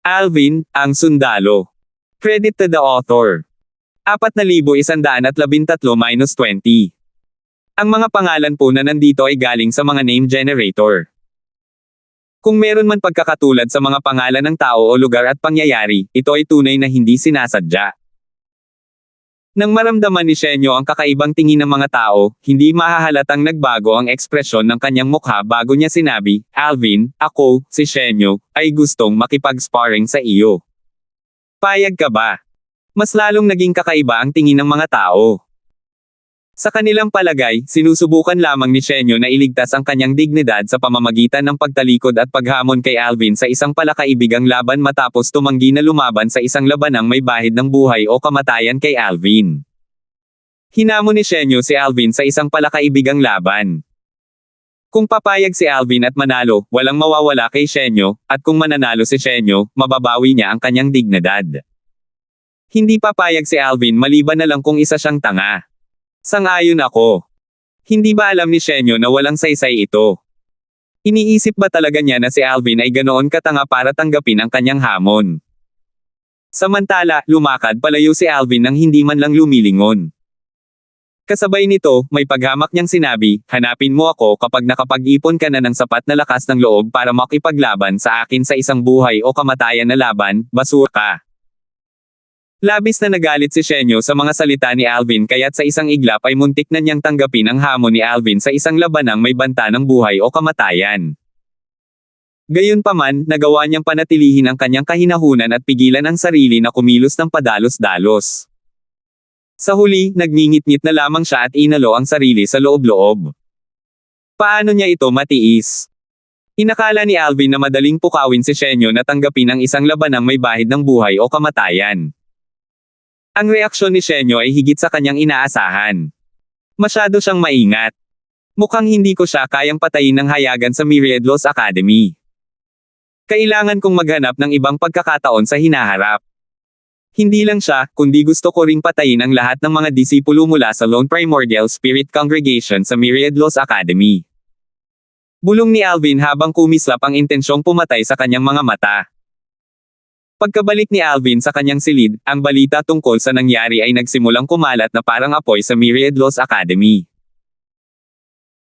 Alvin, ang sundalo. Credit to the author. 4,113-20. Ang mga pangalan po na nandito ay galing sa mga name generator. Kung meron man pagkakatulad sa mga pangalan ng tao o lugar at pangyayari, ito ay tunay na hindi sinasadya. Nang maramdaman ni Shenyo ang kakaibang tingin ng mga tao, hindi mahahalatang nagbago ang ekspresyon ng kanyang mukha bago niya sinabi, "Alvin, ako, si Shenyo, ay gustong makipag-sparring sa iyo. Payag ka ba?" Mas lalong naging kakaiba ang tingin ng mga tao. Sa kanilang palagay, sinusubukan lamang ni Shenyo na iligtas ang kanyang dignidad sa pamamagitan ng pagtalikod at paghamon kay Alvin sa isang palakaibigang laban matapos tumanggi na lumaban sa isang labanang may bahid ng buhay o kamatayan kay Alvin. Hinamon ni Shenyo si Alvin sa isang palakaibigang laban. Kung papayag si Alvin at manalo, walang mawawala kay Shenyo, at kung mananalo si Shenyo, mababawi niya ang kanyang dignidad. Hindi papayag si Alvin maliban na lang kung isa siyang tanga. Sang-ayon ako. Hindi ba alam ni Shenyo na walang saysay ito? Iniisip ba talaga niya na si Alvin ay ganoon katanga para tanggapin ang kanyang hamon? Samantala, lumakad palayo si Alvin nang hindi man lang lumilingon. Kasabay nito, may paghamak niyang sinabi, "Hanapin mo ako kapag nakapag-ipon ka na ng sapat na lakas ng loob para makipaglaban sa akin sa isang buhay o kamatayan na laban, basura ka." Labis na nagalit si Shenyo sa mga salita ni Alvin kaya't sa isang iglap ay muntik na niyang tanggapin ang hamon ni Alvin sa isang labanang may banta ng buhay o kamatayan. Gayunpaman, nagawa niyang panatilihin ang kanyang kahinahunan at pigilan ang sarili na kumilos ng padalos-dalos. Sa huli, nagngingit-ngit na lamang siya at inalo ang sarili sa loob-loob. Paano niya ito matiis? Inakala ni Alvin na madaling pukawin si Shenyo na tanggapin ang isang labanang may bahid ng buhay o kamatayan. Ang reaksyon ni Shenyo ay higit sa kanyang inaasahan. Masyado siyang maingat. Mukhang hindi ko siya kayang patayin ng hayagan sa Myriad Laws Academy. Kailangan kong maghanap ng ibang pagkakataon sa hinaharap. Hindi lang siya, kundi gusto ko ring patayin ang lahat ng mga disipulo mula sa Lone Primordial Spirit Congregation sa Myriad Laws Academy. Bulong ni Alvin habang kumislap ang intensyong pumatay sa kanyang mga mata. Pagkabalik ni Alvin sa kanyang silid, ang balita tungkol sa nangyari ay nagsimulang kumalat na parang apoy sa Myriad Laws Academy.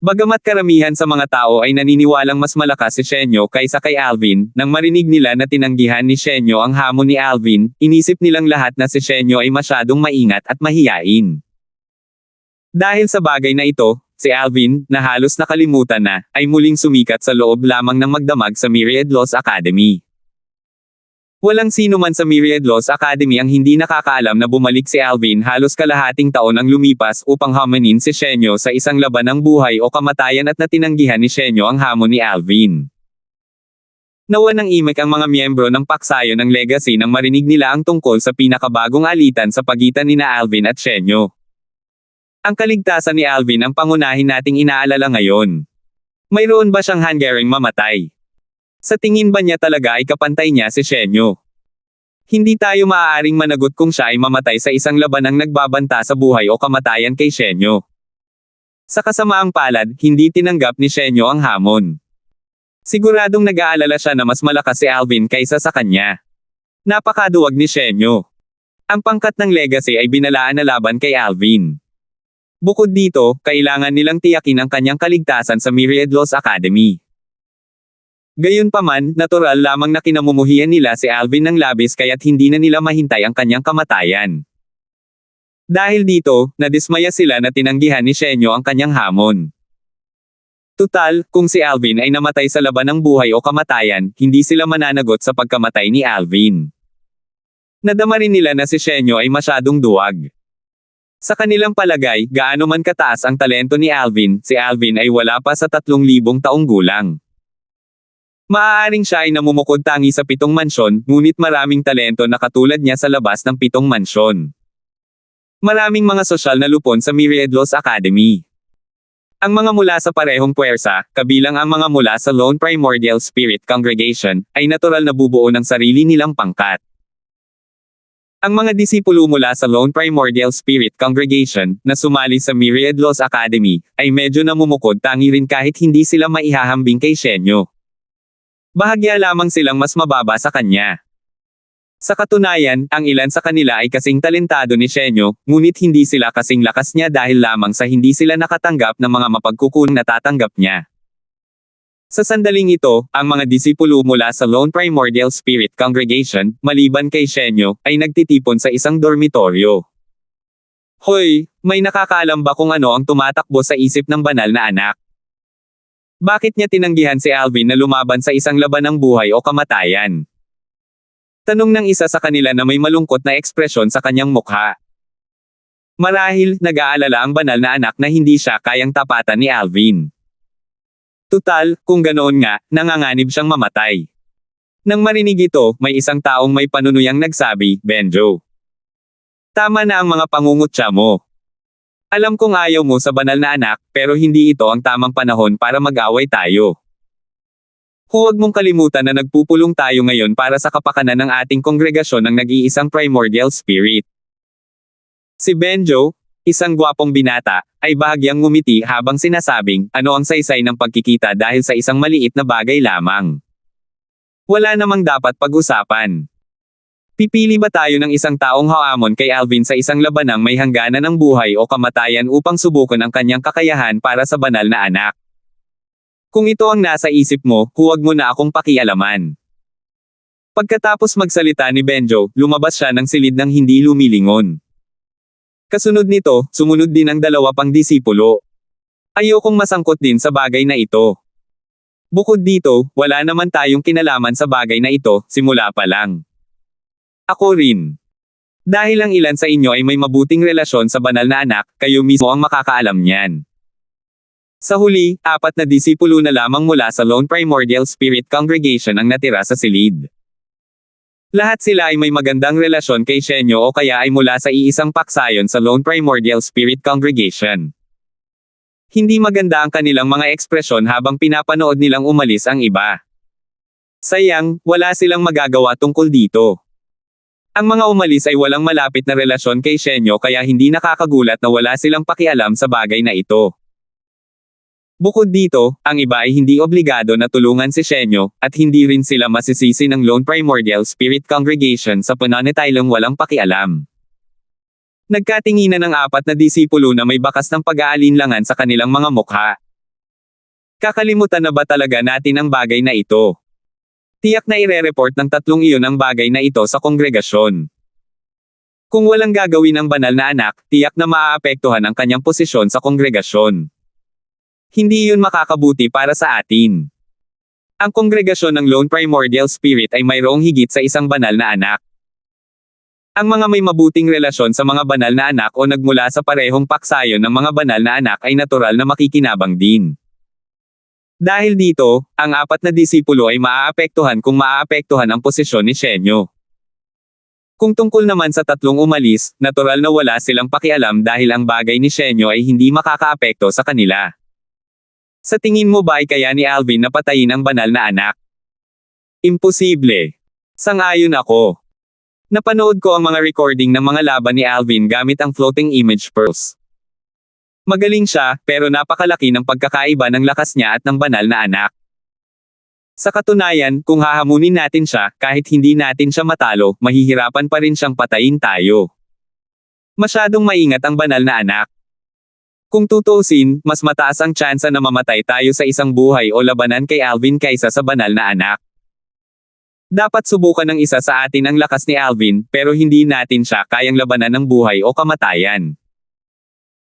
Bagamat karamihan sa mga tao ay naniniwalang mas malakas si Shenyo kaysa kay Alvin, nang marinig nila na tinanggihan ni Shenyo ang hamon ni Alvin, inisip nilang lahat na si Shenyo ay masyadong maingat at mahiyain. Dahil sa bagay na ito, si Alvin, na halos nakalimutan na, ay muling sumikat sa loob lamang ng magdamag sa Myriad Laws Academy. Walang sino man sa Myriad Laws Academy ang hindi nakakaalam na bumalik si Alvin halos kalahating taon ang lumipas upang hamanin si Shenyo sa isang laban ng buhay o kamatayan at natinanggihan ni Shenyo ang hamon ni Alvin. Nawan ng imik ang mga miyembro ng paksayo ng Legacy nang marinig nila ang tungkol sa pinakabagong alitan sa pagitan nina Alvin at Shenyo. Ang kaligtasan ni Alvin ang pangunahin nating inaalala ngayon. Mayroon ba siyang hanggaring mamatay? Sa tingin ba niya talaga ay kapantay niya si Shenyo? Hindi tayo maaaring managot kung siya ay mamatay sa isang labanang nagbabanta sa buhay o kamatayan kay Shenyo. Sa kasamaang palad, hindi tinanggap ni Shenyo ang hamon. Siguradong nag-aalala siya na mas malakas si Alvin kaysa sa kanya. Napakaduwag ni Shenyo. Ang pangkat ng Legacy ay binalaan na laban kay Alvin. Bukod dito, kailangan nilang tiyakin ang kanyang kaligtasan sa Myriad Laws Academy. Gayunpaman, natural lamang na kinamumuhian nila si Alvin ng labis kaya't hindi na nila mahintay ang kanyang kamatayan. Dahil dito, nadismaya sila na tinanggihan ni Shenyo ang kanyang hamon. Tutal, kung si Alvin ay namatay sa laban ng buhay o kamatayan, hindi sila mananagot sa pagkamatay ni Alvin. Nadama rin nila na si Shenyo ay masyadong duwag. Sa kanilang palagay, gaano man kataas ang talento ni Alvin, si Alvin ay wala pa sa 3,000 taong gulang. Maaaring siya ay namumukod tangi sa 7 mansyon, ngunit maraming talento na katulad niya sa labas ng 7 mansyon. Maraming mga sosyal na lupon sa Myriad Laws Academy. Ang mga mula sa parehong puwersa, kabilang ang mga mula sa Lone Primordial Spirit Congregation, ay natural na bubuo ng sarili nilang pangkat. Ang mga disipulo mula sa Lone Primordial Spirit Congregation, na sumali sa Myriad Laws Academy, ay medyo namumukod tangi rin kahit hindi sila maihahambing kay Shenyo. Bahagya lamang silang mas mababa sa kanya. Sa katunayan, ang ilan sa kanila ay kasing talentado ni Shenyo, ngunit hindi sila kasing lakas niya dahil lamang sa hindi sila nakatanggap ng mga mapagkukunang natatanggap niya. Sa sandaling ito, ang mga disipulo mula sa Lone Primordial Spirit Congregation, maliban kay Shenyo, ay nagtitipon sa isang dormitoryo. Hoy, may nakakaalam ba kung ano ang tumatakbo sa isip ng banal na anak? Bakit niya tinanggihan si Alvin na lumaban sa isang laban ng buhay o kamatayan? Tanong ng isa sa kanila na may malungkot na ekspresyon sa kanyang mukha. Marahil, nag-aalala ang banal na anak na hindi siya kayang tapatan ni Alvin. Tutal, kung ganoon nga, nanganganib siyang mamatay. Nang marinig ito, may isang taong may panunuyang nagsabi, Benjo. Tama na ang mga pangungutya mo. Alam kong ayaw mo sa banal na anak, pero hindi ito ang tamang panahon para mag-away tayo. Huwag mong kalimutan na nagpupulong tayo ngayon para sa kapakanan ng ating kongregasyon ng nag-iisang primordial spirit. Si Benjo, isang gwapong binata, ay bahagyang ngumiti habang sinasabing, ano ang saysay ng pagkikita dahil sa isang maliit na bagay lamang. Wala namang dapat pag-usapan. Pipili ba tayo ng isang taong haamon kay Alvin sa isang labanang may hangganan ng buhay o kamatayan upang subukan ang kanyang kakayahan para sa banal na anak? Kung ito ang nasa isip mo, huwag mo na akong pakialaman. Pagkatapos magsalita ni Benjo, lumabas siya ng silid ng hindi lumilingon. Kasunod nito, sumunod din ang dalawa pang disipulo. Ayokong masangkot din sa bagay na ito. Bukod dito, wala naman tayong kinalaman sa bagay na ito, simula pa lang. Ako rin. Dahil ang ilan sa inyo ay may mabuting relasyon sa banal na anak, kayo mismo ang makakaalam niyan. Sa huli, 4 na disipulo na lamang mula sa Lone Primordial Spirit Congregation ang natira sa silid. Lahat sila ay may magandang relasyon kay Shenyo o kaya ay mula sa iisang paksayon sa Lone Primordial Spirit Congregation. Hindi maganda ang kanilang mga ekspresyon habang pinapanood nilang umalis ang iba. Sayang, wala silang magagawa tungkol dito. Ang mga umalis ay walang malapit na relasyon kay Shenyo kaya hindi nakakagulat na wala silang pakialam sa bagay na ito. Bukod dito, ang iba ay hindi obligado na tulungan si Shenyo, at hindi rin sila masisisi ng Lone Primordial Spirit Congregation sa pananatiling walang pakialam. Nagkatinginan ng 4 na disipulo na may bakas ng pag-aalinlangan sa kanilang mga mukha. Kakalimutan na ba talaga natin ang bagay na ito? Tiyak na ire-report ng 3 iyon ang bagay na ito sa kongregasyon. Kung walang gagawin ang banal na anak, tiyak na maaapektuhan ang kanyang posisyon sa kongregasyon. Hindi yun makakabuti para sa atin. Ang kongregasyon ng Lone Primordial Spirit ay mayroong higit sa isang banal na anak. Ang mga may mabuting relasyon sa mga banal na anak o nagmula sa parehong paksayon ng mga banal na anak ay natural na makikinabang din. Dahil dito, ang 4 na disipulo ay maaapektuhan kung maaapektuhan ang posisyon ni Shenyo. Kung tungkol naman sa 3 umalis, natural na wala silang pakialam dahil ang bagay ni Shenyo ay hindi makakaapekto sa kanila. Sa tingin mo ba ay kaya ni Alvin na patayin ang banal na anak? Imposible. Sang-ayon ako. Napanood ko ang mga recording ng mga laban ni Alvin gamit ang floating image pearls. Magaling siya, pero napakalaki ng pagkakaiba ng lakas niya at ng banal na anak. Sa katunayan, kung hahamunin natin siya, kahit hindi natin siya matalo, mahihirapan pa rin siyang patayin tayo. Masyadong maingat ang banal na anak. Kung tutuusin, mas mataas ang tsansa na mamatay tayo sa isang buhay o labanan kay Alvin kaysa sa banal na anak. Dapat subukan ng isa sa atin ang lakas ni Alvin, pero hindi natin siya kayang labanan ng buhay o kamatayan.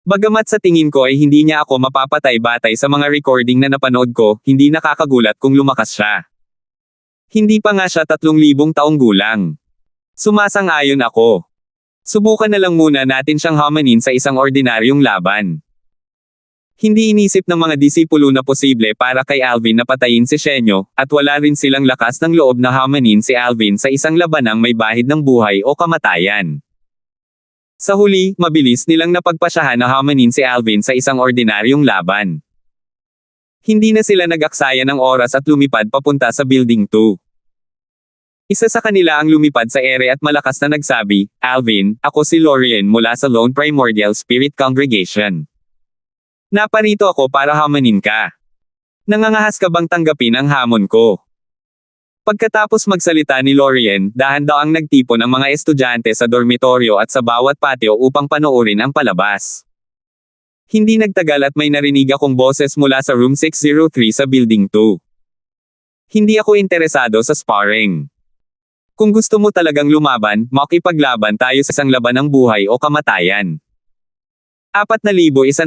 Bagamat sa tingin ko ay hindi niya ako mapapatay batay sa mga recording na napanood ko, hindi nakakagulat kung lumakas siya. Hindi pa nga siya 3,000 taong gulang. Sumasang-ayon ako. Subukan na lang muna natin siyang hamanin sa isang ordinaryong laban. Hindi inisip ng mga disipulo na posible para kay Alvin na patayin si Shenyo, at wala rin silang lakas ng loob na hamanin si Alvin sa isang labanang may bahid ng buhay o kamatayan. Sa huli, mabilis nilang napagpasyahan na hamanin si Alvin sa isang ordinaryong laban. Hindi na sila nag-aksaya ng oras at lumipad papunta sa Building 2. Isa sa kanila ang lumipad sa ere at malakas na nagsabi, Alvin, ako si Lorien mula sa Lone Primordial Spirit Congregation. Naparito ako para hamanin ka. Nangangahas ka bang tanggapin ang hamon ko? Pagkatapos magsalita ni Lorien, dahan-dahang nagtipon ang mga estudyante sa dormitoryo at sa bawat patio upang panoorin ang palabas. Hindi nagtagal at may narinig akong boses mula sa room 603 sa building 2. Hindi ako interesado sa sparring. Kung gusto mo talagang lumaban, makipaglaban tayo sa isang laban ng buhay o kamatayan. 4,114.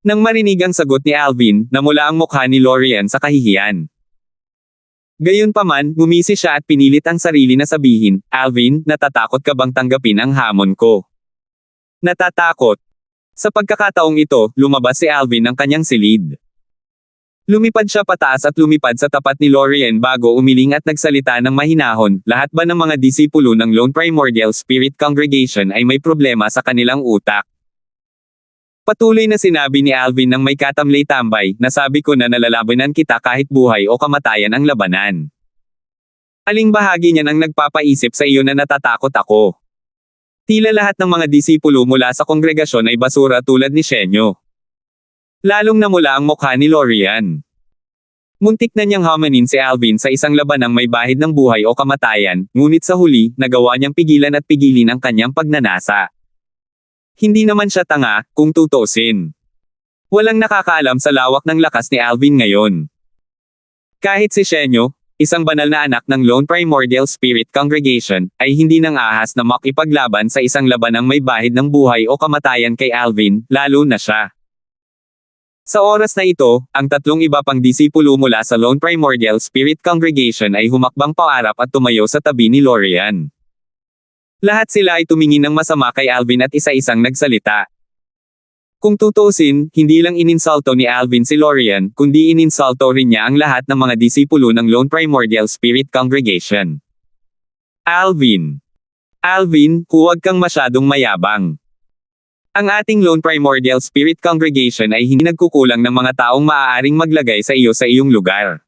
Nang marinig ang sagot ni Alvin, namula ang mukha ni Lorien sa kahihiyan. Gayunpaman, ngumisi siya at pinilit ang sarili na sabihin, "Alvin, natatakot ka bang tanggapin ang hamon ko?" Natatakot. Sa pagkakataong ito, lumabas si Alvin ng kanyang silid. Lumipad siya pataas at lumipad sa tapat ni Lorien bago umiling at nagsalita ng mahinahon, "Lahat ba ng mga disipulo ng Lone Primordial Spirit Congregation ay may problema sa kanilang utak?" Patuloy na sinabi ni Alvin ng may katamlay-tambay, "Nasabi ko na nalalabanan kita kahit buhay o kamatayan ang labanan. Aling bahagi niya nang nagpapaisip sa iyo na natatakot ako?" Tila lahat ng mga disipulo mula sa kongregasyon ay basura tulad ni Shenyo. Lalong namula ang mukha ni Lorien. Muntik na niyang hamanin si Alvin sa isang labanang may bahid ng buhay o kamatayan, ngunit sa huli, nagawa niyang pigilan at pigilin ang kanyang pagnanasa. Hindi naman siya tanga, kung tutuusin. Walang nakakaalam sa lawak ng lakas ni Alvin ngayon. Kahit si Shenyo, isang banal na anak ng Lone Primordial Spirit Congregation, ay hindi nang ahas na makipaglaban sa isang labanang may bahid ng buhay o kamatayan kay Alvin, lalo na siya. Sa oras na ito, ang tatlong iba pang disipulo mula sa Lone Primordial Spirit Congregation ay humakbang paarap at tumayo sa tabi ni Lorien. Lahat sila ay tumingin ng masama kay Alvin at isa-isang nagsalita. Kung tutuusin, hindi lang ininsulto ni Alvin si Lorien, kundi ininsulto rin niya ang lahat ng mga disipulo ng Lone Primordial Spirit Congregation. Alvin, huwag kang masyadong mayabang. Ang ating Lone Primordial Spirit Congregation ay hindi nagkukulang ng mga taong maaaring maglagay sa iyo sa iyong lugar.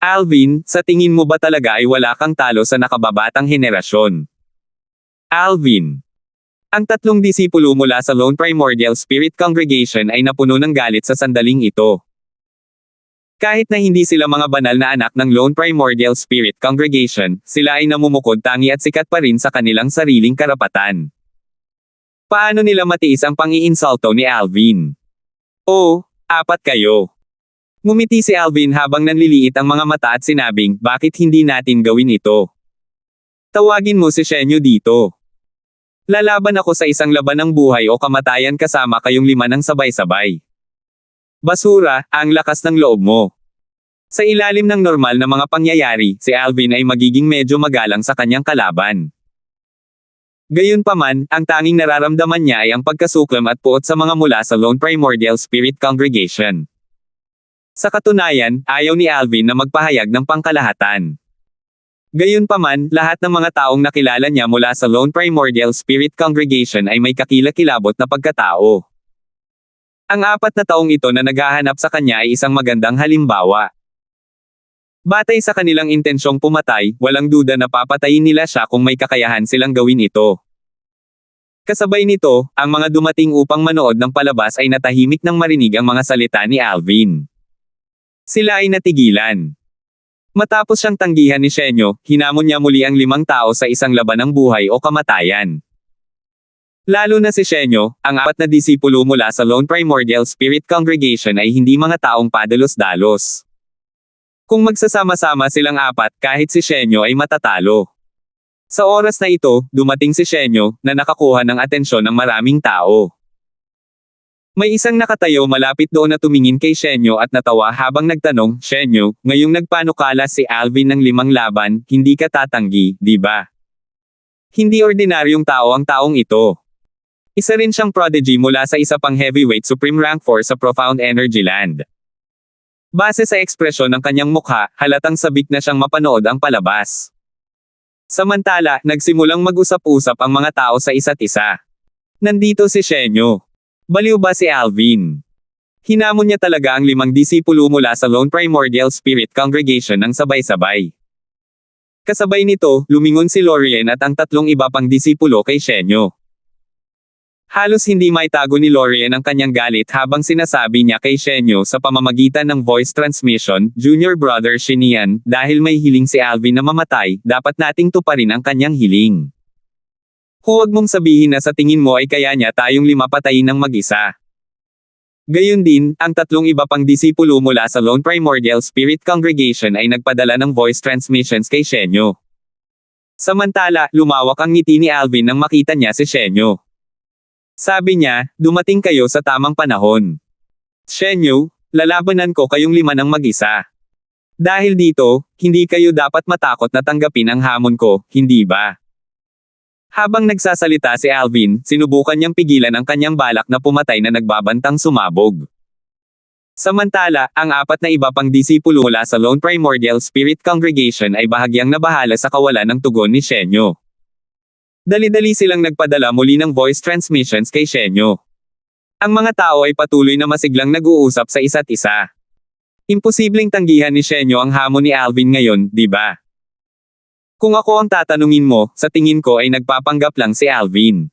Alvin, sa tingin mo ba talaga ay wala kang talo sa nakababatang henerasyon? Alvin. Ang tatlong disipulo mula sa Lone Primordial Spirit Congregation ay napuno ng galit sa sandaling ito. Kahit na hindi sila mga banal na anak ng Lone Primordial Spirit Congregation, sila ay namumukod tangi at sikat pa rin sa kanilang sariling karapatan. Paano nila matiis ang pang-iinsulto ni Alvin? "Oh, 4 kayo." Ngumiti si Alvin habang nanliliit ang mga mata at sinabing, "Bakit hindi natin gawin ito? Tawagin mo si Shenyo dito. Lalaban ako sa isang laban ng buhay o kamatayan kasama kayong 5 ng sabay-sabay." Basura, ang lakas ng loob mo. Sa ilalim ng normal na mga pangyayari, si Alvin ay magiging medyo magalang sa kanyang kalaban. Gayunpaman, ang tanging nararamdaman niya ay ang pagkasuklam at puot sa mga mula sa Lone Primordial Spirit Congregation. Sa katunayan, ayaw ni Alvin na magpahayag ng pangkalahatan. Gayunpaman, lahat ng mga taong nakilala niya mula sa Lone Primordial Spirit Congregation ay may kakilakilabot na pagkatao. Ang 4 na taong ito na naghahanap sa kanya ay isang magandang halimbawa. Batay sa kanilang intensyong pumatay, walang duda na papatayin nila siya kung may kakayahan silang gawin ito. Kasabay nito, ang mga dumating upang manood ng palabas ay natahimik nang marinig ang mga salita ni Alvin. Sila ay natigilan. Matapos siyang tanggihan ni Shenyo, hinamon niya muli ang 5 tao sa isang laban ng buhay o kamatayan. Lalo na si Shenyo, ang 4 na disipulo mula sa Lone Primordial Spirit Congregation ay hindi mga taong padalos-dalos. Kung magsasama-sama silang 4, kahit si Shenyo ay matatalo. Sa oras na ito, dumating si Shenyo, na nakakuha ng atensyon ng maraming tao. May isang nakatayo malapit doon na tumingin kay Shenyo at natawa habang nagtanong, "Shenyo, ngayong nagpanukala si Alvin ng 5 laban, hindi ka tatanggi, di ba?" Hindi ordinaryong tao ang taong ito. Isa rin siyang prodigy mula sa isa pang heavyweight Supreme Rank 4 sa Profound Energy Land. Base sa ekspresyon ng kanyang mukha, halatang sabik na siyang mapanood ang palabas. Samantala, nagsimulang mag-usap-usap ang mga tao sa isa't isa. Nandito si Shenyo. Baliw ba si Alvin? Hinamon niya talaga ang 5 disipulo mula sa Lone Primordial Spirit Congregation ng sabay-sabay. Kasabay nito, lumingon si Lorien at ang 3 iba pang disipulo kay Shenyo. Halos hindi maitago ni Lorien ang kanyang galit habang sinasabi niya kay Shenyo sa pamamagitan ng voice transmission, Junior Brother Shinian, dahil may hiling si Alvin na mamatay, dapat nating tuparin ang kanyang hiling. Huwag mong sabihin na sa tingin mo ay kaya niya tayong 5 patayin ng mag-isa. Gayun din, ang 3 iba pang disipulo mula sa Lone Primordial Spirit Congregation ay nagpadala ng voice transmissions kay Shenyo. Samantala, lumawak ang ngiti ni Alvin nang makita niya si Shenyo. Sabi niya, dumating kayo sa tamang panahon. Shenyo, lalabanan ko kayong 5 ng mag-isa. Dahil dito, hindi kayo dapat matakot na tanggapin ang hamon ko, hindi ba? Habang nagsasalita si Alvin, sinubukan niyang pigilan ang kanyang balak na pumatay na nagbabantang sumabog. Samantala, ang 4 na iba pang disipulo mula sa Lone Primordial Spirit Congregation ay bahagyang nabahala sa kawalan ng tugon ni Shenyo. Dali-dali silang nagpadala muli ng voice transmissions kay Shenyo. Ang mga tao ay patuloy na masiglang nag-uusap sa isa't isa. Imposibleng tanggihan ni Shenyo ang hamon ni Alvin ngayon, di ba? Kung ako ang tatanungin mo, sa tingin ko ay nagpapanggap lang si Alvin.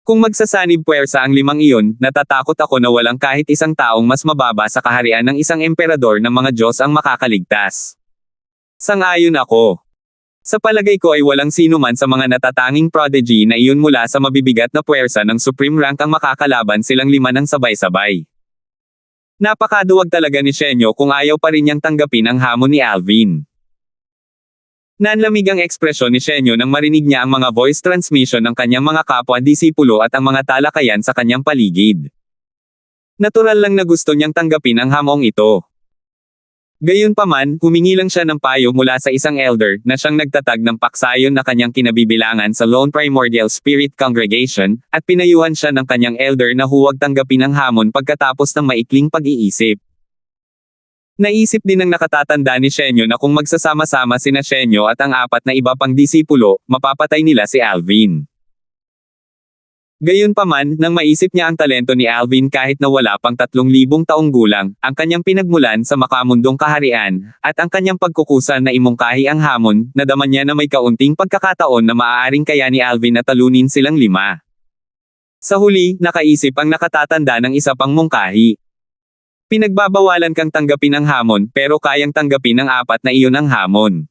Kung magsasanib puwersa ang 5 iyon, natatakot ako na walang kahit isang taong mas mababa sa kaharian ng isang emperador ng mga Diyos ang makakaligtas. Sang-ayon ako. Sa palagay ko ay walang sino man sa mga natatanging prodigy na iyon mula sa mabibigat na puwersa ng supreme rank ang makakalaban silang 5 ng sabay-sabay. Napakaduwag talaga ni Shenyo kung ayaw pa rin niyang tanggapin ang hamon ni Alvin. Nanlamig ang ekspresyon ni Shenyo nang marinig niya ang mga voice transmission ng kanyang mga kapwa-disipulo at ang mga talakayan sa kanyang paligid. Natural lang na gusto niyang tanggapin ang hamong ito. Gayunpaman, humingi lang siya ng payo mula sa isang elder na siyang nagtatag ng paksayon na kanyang kinabibilangan sa Lone Primordial Spirit Congregation, at pinayuhan siya ng kanyang elder na huwag tanggapin ang hamon pagkatapos ng maikling pag-iisip. Naisip din ng nakatatanda ni Shenyo na kung magsasama-sama sina Shenyo at ang 4 na iba pang disipulo, mapapatay nila si Alvin. Gayunpaman, nang maisip niya ang talento ni Alvin kahit na wala pang 3,000 taong gulang, ang kanyang pinagmulan sa makamundong kaharian, at ang kanyang pagkukusa na imungkahi ang hamon, nadama niya na may kaunting pagkakataon na maaaring kaya ni Alvin na talunin silang 5. Sa huli, nakaisip ang nakatatanda ng isa pang mungkahi. Pinagbabawalan kang tanggapin ang hamon pero kayang tanggapin ng 4 na iyon ang hamon.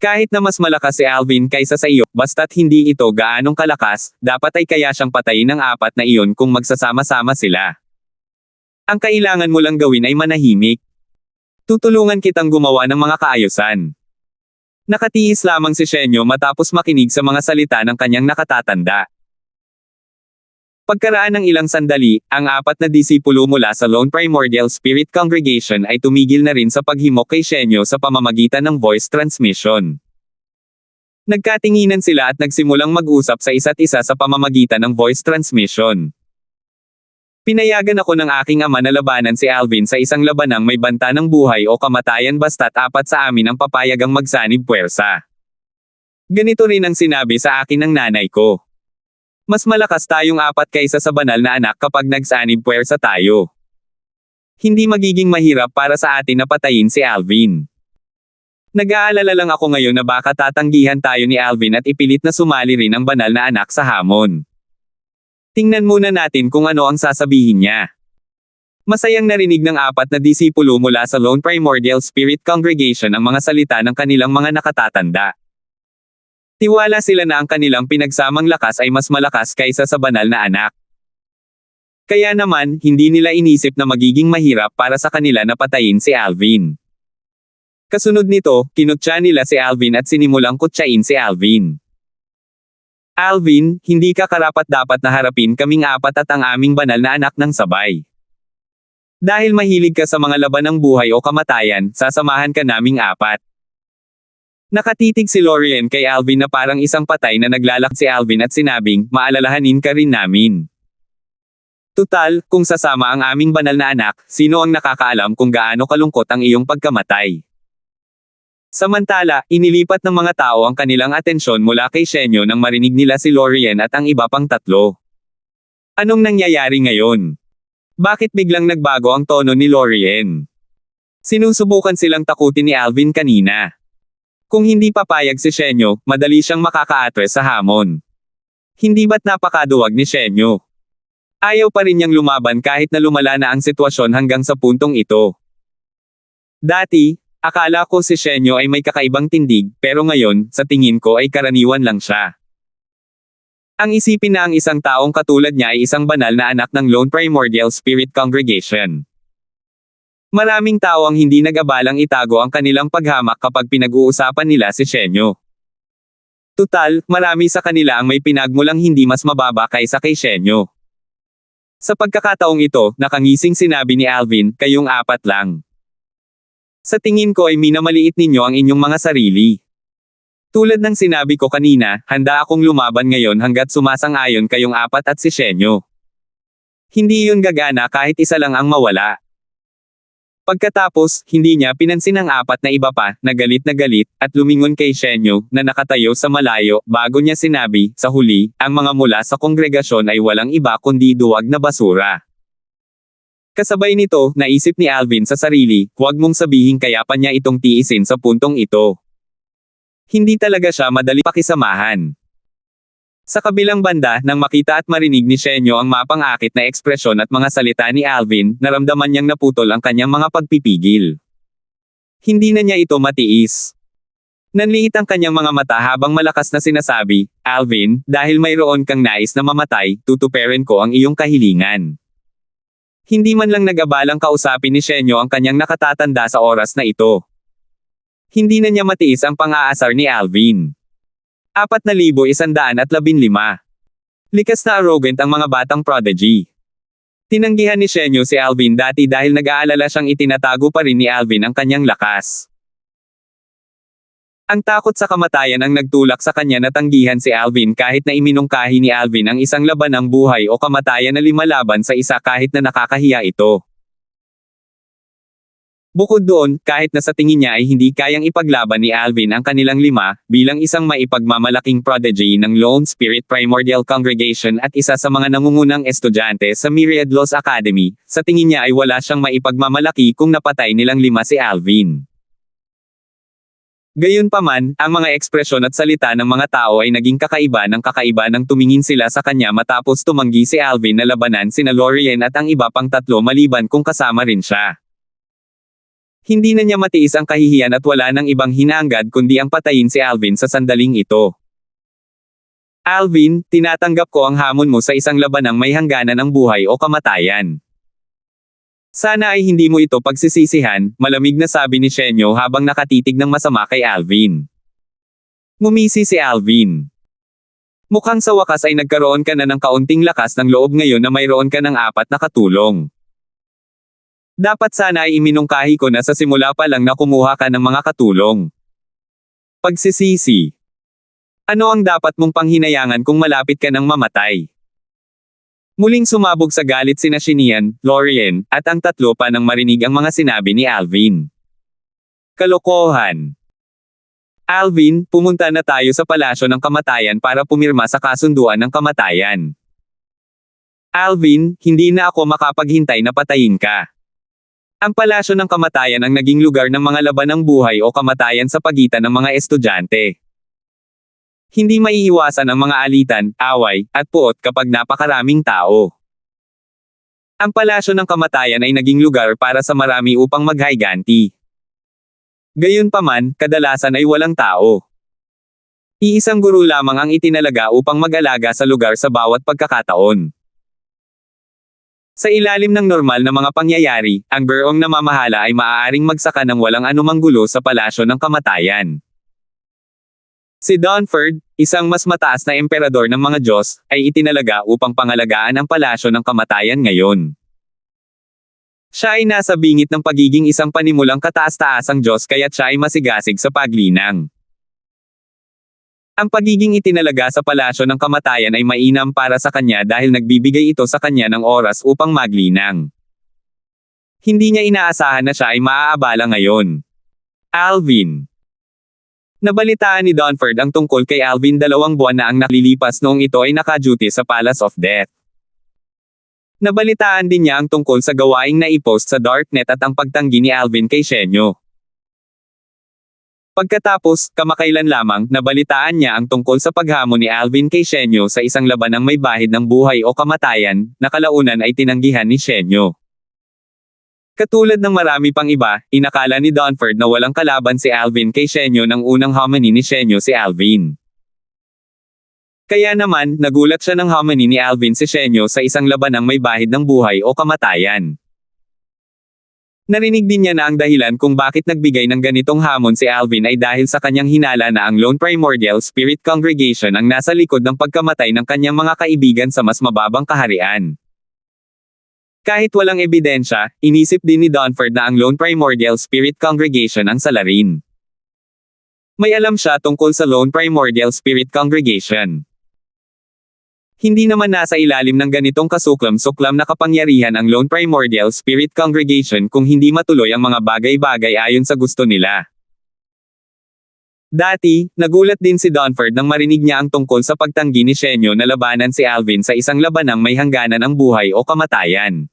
Kahit na mas malakas si Alvin kaysa sa iyo, basta't hindi ito gaanong kalakas, dapat ay kaya siyang patayin ng 4 na iyon kung magsasama-sama sila. Ang kailangan mo lang gawin ay manahimik. Tutulungan kitang gumawa ng mga kaayusan. Nakatiis lamang si Shenyo matapos makinig sa mga salita ng kanyang nakatatanda. Pagkaraan ng ilang sandali, ang 4 na disipulo mula sa Lone Primordial Spirit Congregation ay tumigil na rin sa paghimok kay Shenyo sa pamamagitan ng voice transmission. Nagkatinginan sila at nagsimulang mag-usap sa isa't isa sa pamamagitan ng voice transmission. Pinayagan ako ng aking ama na labanan si Alvin sa isang labanang may banta ng buhay o kamatayan basta't 4 sa amin ang papayagang magsanib puwersa. Ganito rin ang sinabi sa akin ng nanay ko. Mas malakas tayong 4 kaysa sa banal na anak kapag nagsanib puwersa tayo. Hindi magiging mahirap para sa atin na patayin si Alvin. Nag-aalala lang ako ngayon na baka tatanggihan tayo ni Alvin at ipilit na sumali rin ang banal na anak sa hamon. Tingnan muna natin kung ano ang sasabihin niya. Masayang narinig ng 4 na disipulo mula sa Lone Primordial Spirit Congregation ang mga salita ng kanilang mga nakatatanda. Tiwala sila na ang kanilang pinagsamang lakas ay mas malakas kaysa sa banal na anak. Kaya naman, hindi nila inisip na magiging mahirap para sa kanila na patayin si Alvin. Kasunod nito, kinutya nila si Alvin at sinimulang kutsain si Alvin. Alvin, hindi ka karapat-dapat na harapin kaming 4 at ang aming banal na anak ng sabay. Dahil mahilig ka sa mga laban ng buhay o kamatayan, sasamahan ka naming 4. Nakatitig si Lorien kay Alvin na parang isang patay na naglalak si Alvin at sinabing, maalalahanin ka rin namin. Tutal, kung sasama ang aming banal na anak, sino ang nakakaalam kung gaano kalungkot ang iyong pagkamatay? Samantala, inilipat ng mga tao ang kanilang atensyon mula kay Shenyo nang marinig nila si Lorien at ang iba pang 3. Anong nangyayari ngayon? Bakit biglang nagbago ang tono ni Lorien? Sinusubukan silang takutin ni Alvin kanina. Kung hindi papayag si Shenyo, madali siyang makakaatres sa hamon. Hindi ba't napakaduwag ni Shenyo? Ayaw pa rin niyang lumaban kahit na lumala na ang sitwasyon hanggang sa puntong ito. Dati, akala ko si Shenyo ay may kakaibang tindig, pero ngayon, sa tingin ko ay karaniwan lang siya. Ang isipin na ang isang taong katulad niya ay isang banal na anak ng Lone Primordial Spirit Congregation. Maraming tao ang hindi nag-abalang itago ang kanilang paghamak kapag pinag-uusapan nila si Shenyo. Tutal, marami sa kanila ang may pinagmulang hindi mas mababa kaysa kay Shenyo. Sa pagkakataong ito, nakangising sinabi ni Alvin, kayong apat lang. Sa tingin ko ay minamaliit ninyo ang inyong mga sarili. Tulad ng sinabi ko kanina, handa akong lumaban ngayon hanggat sumasang-ayon kayong apat at si Shenyo. Hindi yun gagana kahit isa lang ang mawala. Pagkatapos, hindi niya pinansin ang apat na iba pa, na galit at lumingon kay Shenyo, na nakatayo sa malayo, bago niya sinabi, sa huli, ang mga mula sa kongregasyon ay walang iba kundi duwag na basura. Kasabay nito, naisip ni Alvin sa sarili, huwag mong sabihin kaya pa niya itong tiisin sa puntong ito. Hindi talaga siya madali pakisamahan. Sa kabilang banda, nang makita at marinig ni Shenyo ang mapang-akit na ekspresyon at mga salita ni Alvin, naramdaman niyang naputol ang kanyang mga pagpipigil. Hindi na niya ito matiis. Nanliit ang kanyang mga mata habang malakas na sinasabi, Alvin, dahil mayroon kang nais na mamatay, tutuperin ko ang iyong kahilingan. Hindi man lang nag-abalang kausapin ni Shenyo ang kanyang nakatatanda sa oras na ito. Hindi na niya matiis ang pang-aasar ni Alvin. 4,115. Likas na arrogant ang mga batang prodigy. Tinanggihan ni Shenyo si Alvin dati dahil nag-aalala siyang itinatago pa rin ni Alvin ang kanyang lakas. Ang takot sa kamatayan ang nagtulak sa kanya na tanggihan si Alvin kahit na iminungkahi ni Alvin ang isang laban ng buhay o kamatayan na 5 laban sa isa kahit na nakakahiya ito. Bukod doon, kahit na sa tingin niya ay hindi kayang ipaglaban ni Alvin ang kanilang 5, bilang isang maipagmamalaking prodigy ng Lone Spirit Primordial Congregation at isa sa mga nangungunang estudyante sa Myriad Laws Academy, sa tingin niya ay wala siyang maipagmamalaki kung napatay nilang 5 si Alvin. Gayunpaman, ang mga ekspresyon at salita ng mga tao ay naging kakaiba ng tumingin sila sa kanya matapos tumanggi si Alvin na labanan sina Lorien at ang iba pang 3 maliban kung kasama rin siya. Hindi na niya matiis ang kahihiyan at wala nang ibang hinahangad kundi ang patayin si Alvin sa sandaling ito. Alvin, tinatanggap ko ang hamon mo sa isang labanang may hangganan ng buhay o kamatayan. Sana ay hindi mo ito pagsisisihan, malamig na sabi ni Shenyo habang nakatitig ng masama kay Alvin. Ngumisi si Alvin. Mukhang sa wakas ay nagkaroon ka na ng kaunting lakas ng loob ngayon na mayroon ka ng 4 na katulong. Dapat sana ay iminungkahi ko na sa simula pa lang na kumuha ka ng mga katulong. Pagsisisi. Ano ang dapat mong panghinayangan kung malapit ka ng mamatay? Muling sumabog sa galit sina Shinian, Lorien, at ang 3 pa nang marinig ang mga sinabi ni Alvin. Kalokohan. Alvin, pumunta na tayo sa palasyo ng kamatayan para pumirma sa kasunduan ng kamatayan. Alvin, hindi na ako makapaghintay na patayin ka. Ang palasyo ng kamatayan ang naging lugar ng mga laban ng buhay o kamatayan sa pagitan ng mga estudyante. Hindi maiiwasan ang mga alitan, away, at puot kapag napakaraming tao. Ang palasyo ng kamatayan ay naging lugar para sa marami upang maghayganti. Gayunpaman, kadalasan ay walang tao. Iisang guro lamang ang itinalaga upang mag-alaga sa lugar sa bawat pagkakataon. Sa ilalim ng normal na mga pangyayari, ang beroong namamahala ay maaaring magsaka ng walang anumang gulo sa palasyo ng kamatayan. Si Dawnford, isang mas mataas na emperador ng mga Diyos, ay itinalaga upang pangalagaan ang palasyo ng kamatayan ngayon. Siya ay nasa bingit ng pagiging isang panimulang kataas-taasang Diyos kaya't siya ay masigasig sa paglinang. Ang pagiging itinalaga sa palasyo ng kamatayan ay mainam para sa kanya dahil nagbibigay ito sa kanya ng oras upang maglinang. Hindi niya inaasahan na siya ay maaabala ngayon. Alvin. Nabalitaan ni Dawnford ang tungkol kay Alvin 2 buwan na ang nakalilipas noong ito ay naka-duty sa Palace of Death. Nabalitaan din niya ang tungkol sa gawaing naipost sa Darknet at ang pagtanggi ni Alvin kay Shenyo. Pagkatapos, kamakailan lamang, nabalitaan niya ang tungkol sa paghamon ni Alvin kay Shenyo sa isang labanang may bahid ng buhay o kamatayan, na kalaunan ay tinanggihan ni Shenyo. Katulad ng marami pang iba, inakala ni Dunford na walang kalaban si Alvin kay Shenyo nang unang hominy ni Shenyo si Alvin. Kaya naman, nagulat siya ng hominy ni Alvin si Shenyo sa isang labanang may bahid ng buhay o kamatayan. Narinig din niya na ang dahilan kung bakit nagbigay ng ganitong hamon si Alvin ay dahil sa kanyang hinala na ang Lone Primordial Spirit Congregation ang nasa likod ng pagkamatay ng kanyang mga kaibigan sa mas mababang kaharian. Kahit walang ebidensya, inisip din ni Dunford na ang Lone Primordial Spirit Congregation ang salarin. May alam siya tungkol sa Lone Primordial Spirit Congregation. Hindi naman nasa ilalim ng ganitong kasuklam-suklam na kapangyarihan ang Lone Primordial Spirit Congregation kung hindi matuloy ang mga bagay-bagay ayon sa gusto nila. Dati, nagulat din si Dunford nang marinig niya ang tungkol sa pagtanggi ni Shenyo na labanan si Alvin sa isang labanang may hangganan ng buhay o kamatayan.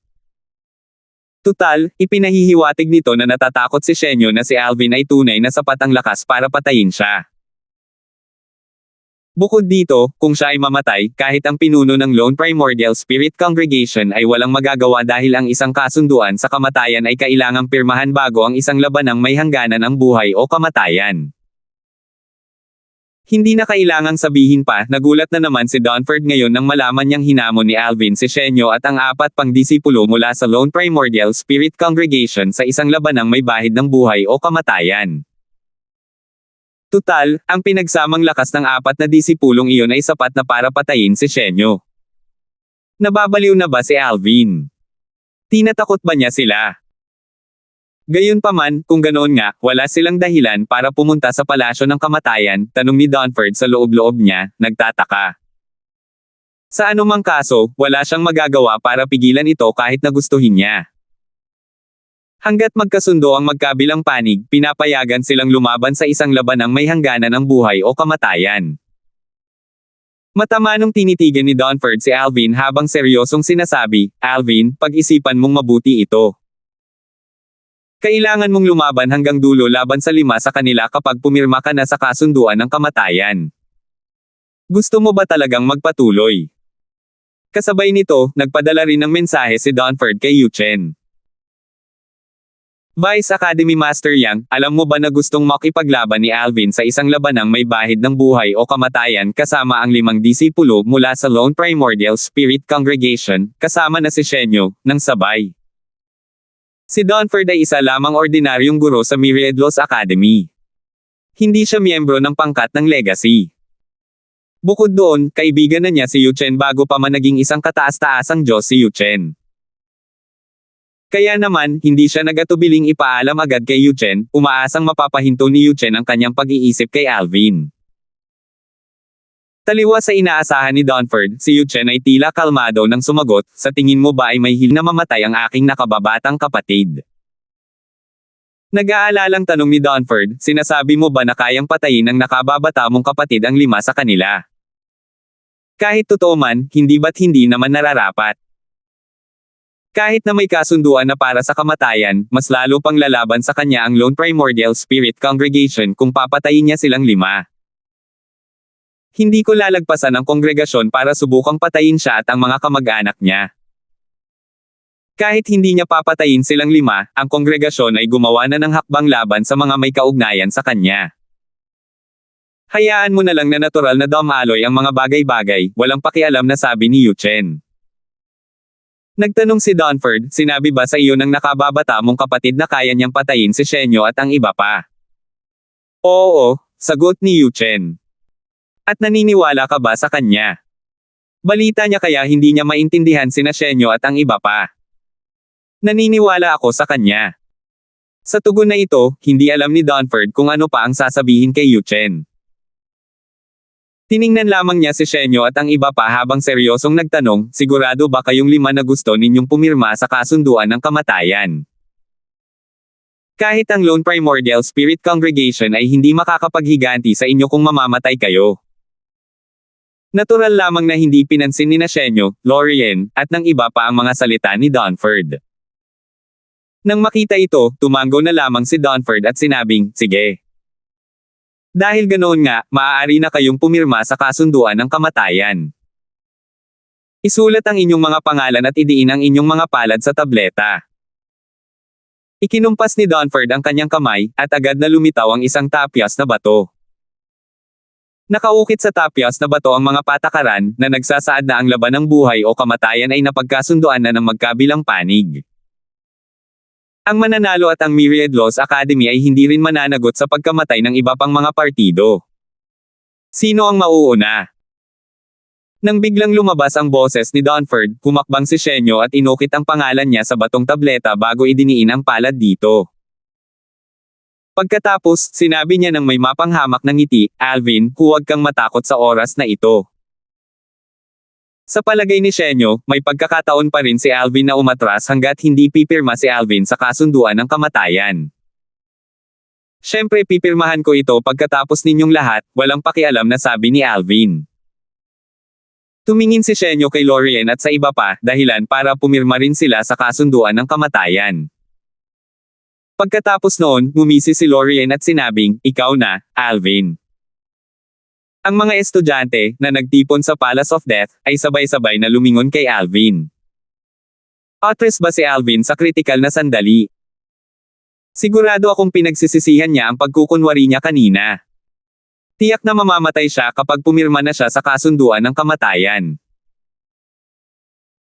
Tutal, ipinahihiwatig nito na natatakot si Shenyo na si Alvin ay tunay na sapat ang lakas para patayin siya. Bukod dito, kung siya ay mamatay, kahit ang pinuno ng Lone Primordial Spirit Congregation ay walang magagawa dahil ang isang kasunduan sa kamatayan ay kailangang pirmahan bago ang isang labanang may hangganan ng buhay o kamatayan. Hindi na kailangang sabihin pa, nagulat na naman si Dunford ngayon nang malaman niyang hinamon ni Alvin si Shenyo at ang 4 pang disipulo mula sa Lone Primordial Spirit Congregation sa isang labanang may bahid ng buhay o kamatayan. Tutal, ang pinagsamang lakas ng 4 na disipulong iyon ay sapat na para patayin si Shenyo. Nababaliw na ba si Alvin? Tinatakot ba niya sila? Gayunpaman, kung ganoon nga, wala silang dahilan para pumunta sa palasyo ng kamatayan, tanong ni Dunford sa loob-loob niya, nagtataka. Sa anumang kaso, wala siyang magagawa para pigilan ito kahit na gustuhin niya. Hanggat magkasundo ang magkabilang panig, pinapayagan silang lumaban sa isang labanang may hangganan ng buhay o kamatayan. Matamanong tinitigan ni Dunford si Alvin habang seryosong sinasabi, Alvin, pag-isipan mong mabuti ito. Kailangan mong lumaban hanggang dulo laban sa 5 sa kanila kapag pumirma ka na sa kasunduan ng kamatayan. Gusto mo ba talagang magpatuloy? Kasabay nito, nagpadala rin ng mensahe si Dunford kay Yuchen. Vice Academy Master Yang, alam mo ba na gustong makipaglaban ni Alvin sa isang labanang may bahid ng buhay o kamatayan kasama ang 5 disipulo mula sa Lone Primordial Spirit Congregation, kasama na si Shenyo, ng sabay. Si Dunford ay isa lamang ordinaryong guro sa Myriadlos Academy. Hindi siya miyembro ng pangkat ng Legacy. Bukod doon, kaibigan na niya si Yuchen bago pa man naging isang kataas-taasang Diyos si Yuchen. Kaya naman, hindi siya nagatubiling ipaalam agad kay Yuchen, umaasang mapapahinto ni Yuchen ang kanyang pag-iisip kay Alvin. Taliwas sa inaasahan ni Dunford, si Yuchen ay tila kalmado nang sumagot, sa tingin mo ba ay may hil na mamatay ang aking nakababatang kapatid? Nag-aalalang tanong ni Dunford, sinasabi mo ba na kayang patayin ng nakababata mong kapatid ang 5 sa kanila? Kahit totoo man, hindi ba't hindi naman nararapat? Kahit na may kasunduan na para sa kamatayan, mas lalo pang lalaban sa kanya ang Lone Primordial Spirit Congregation kung papatayin niya silang 5. Hindi ko lalagpasan ang kongregasyon para subukang patayin siya at ang mga kamag-anak niya. Kahit hindi niya papatayin silang 5, ang kongregasyon ay gumawa na ng hakbang laban sa mga may kaugnayan sa kanya. Hayaan mo na lang na natural na dumaloy ang mga bagay-bagay, walang pakialam na sabi ni Yuchen. Nagtanong si Dunford, sinabi ba sa iyo ng nakababata mong kapatid na kaya niyang patayin si Shenyo at ang iba pa? Oo, sagot ni Yuchen. At naniniwala ka ba sa kanya? Balita niya kaya hindi niya maintindihan sina Shenyo at ang iba pa. Naniniwala ako sa kanya. Sa tugon na ito, hindi alam ni Dunford kung ano pa ang sasabihin kay Yuchen. Tiningnan lamang niya si Shenyo at ang iba pa habang seryosong nagtanong, sigurado ba kayong 5 na gusto ninyong pumirma sa kasunduan ng kamatayan? Kahit ang Lone Primordial Spirit Congregation ay hindi makakapaghiganti sa inyo kung mamamatay kayo. Natural lamang na hindi pinansin ni Shenyo, Lorien, at ng iba pa ang mga salita ni Dunford. Nang makita ito, tumango na lamang si Dunford at sinabing, sige. Dahil ganoon nga, maaari na kayong pumirma sa kasunduan ng kamatayan. Isulat ang inyong mga pangalan at idiin ang inyong mga palad sa tableta. Ikinumpas ni Dunford ang kanyang kamay, at agad na lumitaw ang isang tapyas na bato. Nakaukit sa tapyas na bato ang mga patakaran, na nagsasaad na ang laban ng buhay o kamatayan ay napagkasunduan na ng magkabilang panig. Ang mananalo at ang Myriad Laws Academy ay hindi rin mananagot sa pagkamatay ng iba pang mga partido. Sino ang mauuna? Nang biglang lumabas ang boses ni Dunford, humakbang si Shenyo at inukit ang pangalan niya sa batong tableta bago idiniin ang palad dito. Pagkatapos, sinabi niya ng may mapanghamak ng ngiti, "Alvin, huwag kang matakot sa oras na ito." Sa palagay ni Shenyo, may pagkakataon pa rin si Alvin na umatras hanggat hindi pipirma si Alvin sa kasunduan ng kamatayan. "Syempre pipirmahan ko ito pagkatapos ninyong lahat," walang pakialam na sabi ni Alvin. Tumingin si Shenyo kay Lorien at sa iba pa, dahilan para pumirma rin sila sa kasunduan ng kamatayan. Pagkatapos noon, ngumisi si Lorien at sinabing, "Ikaw na, Alvin." Ang mga estudyante, na nagtipon sa Palace of Death, ay sabay-sabay na lumingon kay Alvin. Atres ba si Alvin sa kritikal na sandali? Sigurado akong pinagsisisihan niya ang pagkukunwari niya kanina. Tiyak na mamamatay siya kapag pumirma na siya sa kasunduan ng kamatayan.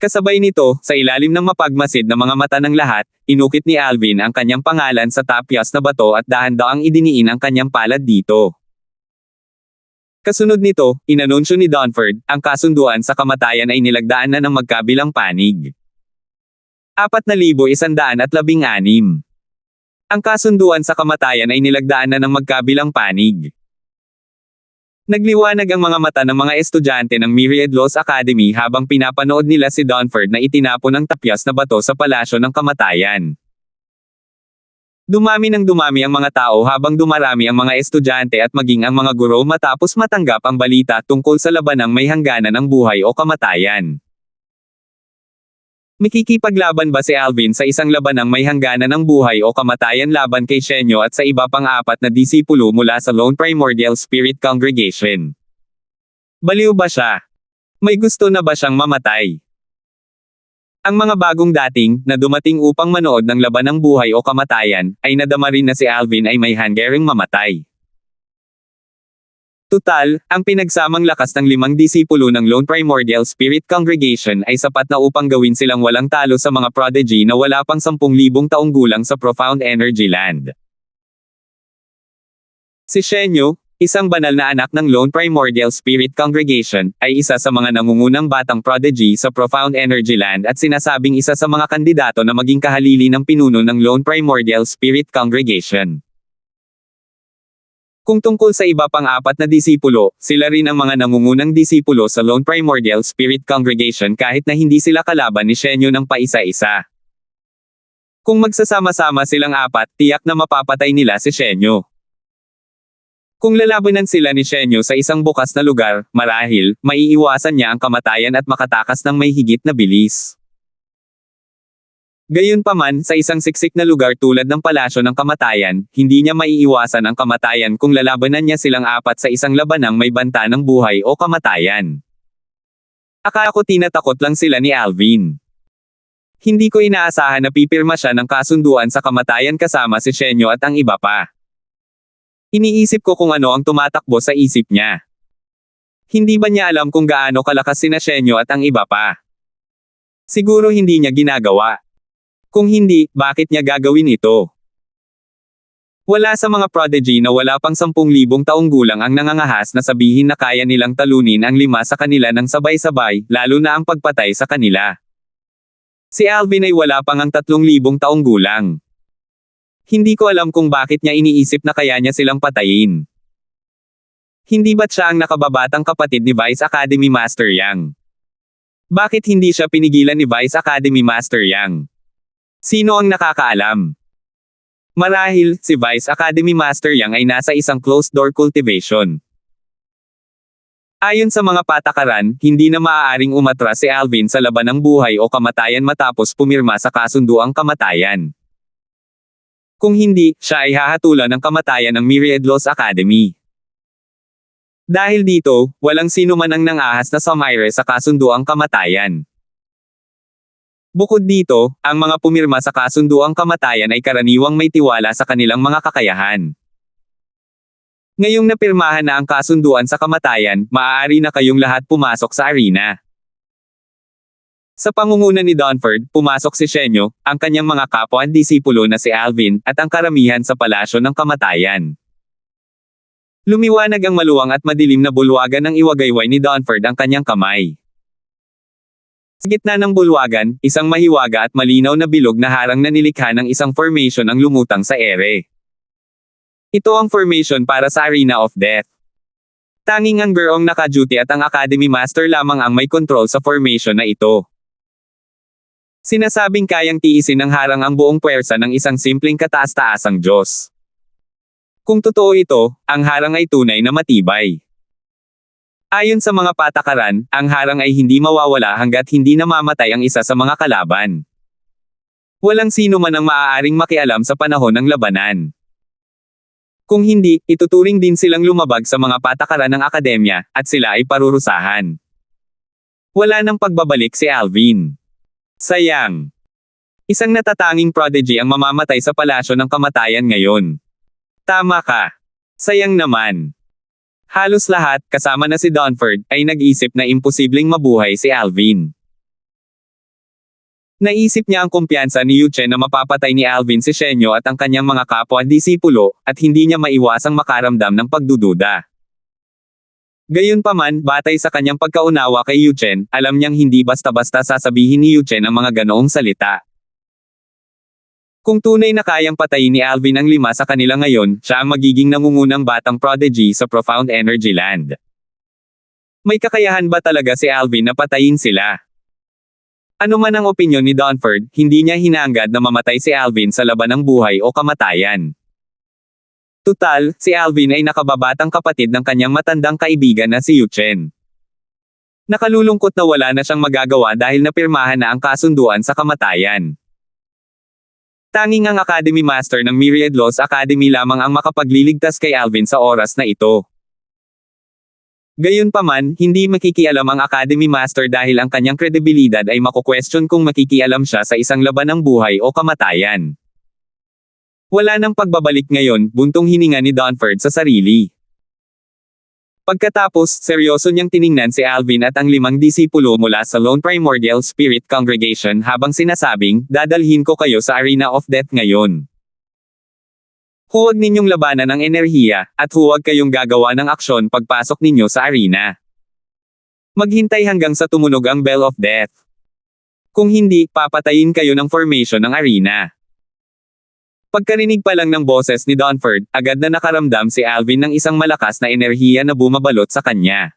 Kasabay nito, sa ilalim ng mapagmasid na mga mata ng lahat, inukit ni Alvin ang kanyang pangalan sa tapyas na bato at dahan-daang idiniin ang kanyang palad dito. Kasunod nito, inanunsyo ni Dunford, ang kasunduan sa kamatayan ay nilagdaan na ng magkabilang panig. 4,116. Ang kasunduan sa kamatayan ay nilagdaan na ng magkabilang panig. Nagliwanag ang mga mata ng mga estudyante ng Myriad Laws Academy habang pinapanood nila si Dunford na itinapon ang tapyas na bato sa palasyo ng kamatayan. Dumami ng dumami ang mga tao habang dumarami ang mga estudyante at maging ang mga guro matapos matanggap ang balita tungkol sa labanang may hangganan ng buhay o kamatayan. Makikipaglaban ba si Alvin sa isang labanang may hangganan ng buhay o kamatayan laban kay Shenyo at sa iba pang 4 na disipulo mula sa Lone Primordial Spirit Congregation? Baliw ba siya? May gusto na ba siyang mamatay? Ang mga bagong dating, na dumating upang manood ng laban ng buhay o kamatayan, ay nadama rin na si Alvin ay may hanggaring mamatay. Tutal, ang pinagsamang lakas ng 5 disipulo ng Lone Primordial Spirit Congregation ay sapat na upang gawin silang walang talo sa mga prodigy na wala pang 10,000 taong gulang sa Profound Energy Land. Si Shenyo, isang banal na anak ng Lone Primordial Spirit Congregation, ay isa sa mga nangungunang batang prodigy sa Profound Energy Land at sinasabing isa sa mga kandidato na maging kahalili ng pinuno ng Lone Primordial Spirit Congregation. Kung tungkol sa iba pang 4 na disipulo, sila rin ang mga nangungunang disipulo sa Lone Primordial Spirit Congregation kahit na hindi sila kalaban ni Shenyo ng paisa-isa. Kung magsasama-sama silang 4, tiyak na mapapatay nila si Shenyo. Kung lalabanan sila ni Shenyo sa isang bukas na lugar, marahil, maiiwasan niya ang kamatayan at makatakas ng may higit na bilis. Gayunpaman, sa isang siksik na lugar tulad ng palasyo ng kamatayan, hindi niya maiiwasan ang kamatayan kung lalabanan niya silang 4 sa isang labanang may banta ng buhay o kamatayan. Akala ko tinatakot lang sila ni Alvin. Hindi ko inaasahan na pipirma siya ng kasunduan sa kamatayan kasama si Shenyo at ang iba pa. Iniisip ko kung ano ang tumatakbo sa isip niya. Hindi ba niya alam kung gaano kalakas sina Shenyo at ang iba pa? Siguro hindi niya ginagawa. Kung hindi, bakit niya gagawin ito? Wala sa mga prodigy na wala pang 10,000 taong gulang ang nangangahas na sabihin na kaya nilang talunin ang 5 sa kanila ng sabay-sabay, lalo na ang pagpatay sa kanila. Si Alvin ay wala pang ang 3,000 taong gulang. Hindi ko alam kung bakit niya iniisip na kaya niya silang patayin. Hindi ba't siya ang nakababatang kapatid ni Vice Academy Master Yang? Bakit hindi siya pinigilan ni Vice Academy Master Yang? Sino ang nakakaalam? Marahil, si Vice Academy Master Yang ay nasa isang closed-door cultivation. Ayon sa mga patakaran, hindi na maaaring umatras si Alvin sa laban ng buhay o kamatayan matapos pumirma sa kasunduang kamatayan. Kung hindi, siya ay hahatulan ng kamatayan ng Myriad Laws Academy. Dahil dito, walang sino man ang nangahas na sumire sa kasunduang kamatayan. Bukod dito, ang mga pumirma sa kasunduang kamatayan ay karaniwang may tiwala sa kanilang mga kakayahan. Ngayong napirmahan na ang kasunduan sa kamatayan, maaari na kayong lahat pumasok sa arena. Sa pangunguna ni Dunford, pumasok si Shenyo, ang kanyang mga kapwa at disipulo na si Alvin, at ang karamihan sa palasyo ng kamatayan. Lumiwanag ang maluwang at madilim na bulwagan ng iwagayway ni Dunford ang kanyang kamay. Sa gitna ng bulwagan, isang mahiwaga at malinaw na bilog na harang na nilikha ng isang formation ang lumutang sa ere. Ito ang formation para sa Arena of Death. Tanging ang Gerong naka-duty at ang Academy Master lamang ang may control sa formation na ito. Sinasabing kayang tiisin ng harang ang buong puwersa ng isang simpleng kataas-taasang Diyos. Kung totoo ito, ang harang ay tunay na matibay. Ayon sa mga patakaran, ang harang ay hindi mawawala hanggat hindi namamatay ang isa sa mga kalaban. Walang sino man ang maaaring makialam sa panahon ng labanan. Kung hindi, ituturing din silang lumabag sa mga patakaran ng akademya, at sila ay parurusahan. Wala nang pagbabalik si Alvin. Sayang. Isang natatanging prodigy ang mamamatay sa palasyo ng kamatayan ngayon. Tama ka. Sayang naman. Halos lahat, kasama na si Dunford, ay nag-isip na imposibleng mabuhay si Alvin. Naisip niya ang kumpiyansa ni Yu Chen na mapapatay ni Alvin si Shenyo at ang kanyang mga kapwa disipulo, at hindi niya maiwasang makaramdam ng pagdududa. Gayunpaman, batay sa kanyang pagkaunawa kay Yu Chen, alam niyang hindi basta-basta sasabihin ni Yu Chen ang mga ganoong salita. Kung tunay na kayang patayin ni Alvin ang 5 sa kanila ngayon, siya ang magiging nangungunang batang prodigy sa Profound Energy Land. May kakayahan ba talaga si Alvin na patayin sila? Ano man ang opinyon ni Dunford, hindi niya hinahangad na mamatay si Alvin sa laban ng buhay o kamatayan. Tutal, si Alvin ay nakababatang kapatid ng kanyang matandang kaibigan na si Yu Chen. Nakalulungkot na wala na siyang magagawa dahil napirmahan na ang kasunduan sa kamatayan. Tanging ang Academy Master ng Myriad Laws Academy lamang ang makapagliligtas kay Alvin sa oras na ito. Gayunpaman, hindi makikialam ang Academy Master dahil ang kanyang kredibilidad ay makukwestiyon kung makikialam siya sa isang laban ng buhay o kamatayan. Wala nang pagbabalik ngayon, buntong hininga ni Dunford sa sarili. Pagkatapos, seryoso niyang tiningnan si Alvin at ang 5 disipulo mula sa Lone Primordial Spirit Congregation habang sinasabing, dadalhin ko kayo sa Arena of Death ngayon. Huwag ninyong labanan ang enerhiya, at huwag kayong gagawa ng aksyon pagpasok ninyo sa arena. Maghintay hanggang sa tumunog ang Bell of Death. Kung hindi, papatayin kayo ng formation ng arena. Pagkarinig pa lang ng boses ni Dunford, agad na nakaramdam si Alvin ng isang malakas na enerhiya na bumabalot sa kanya.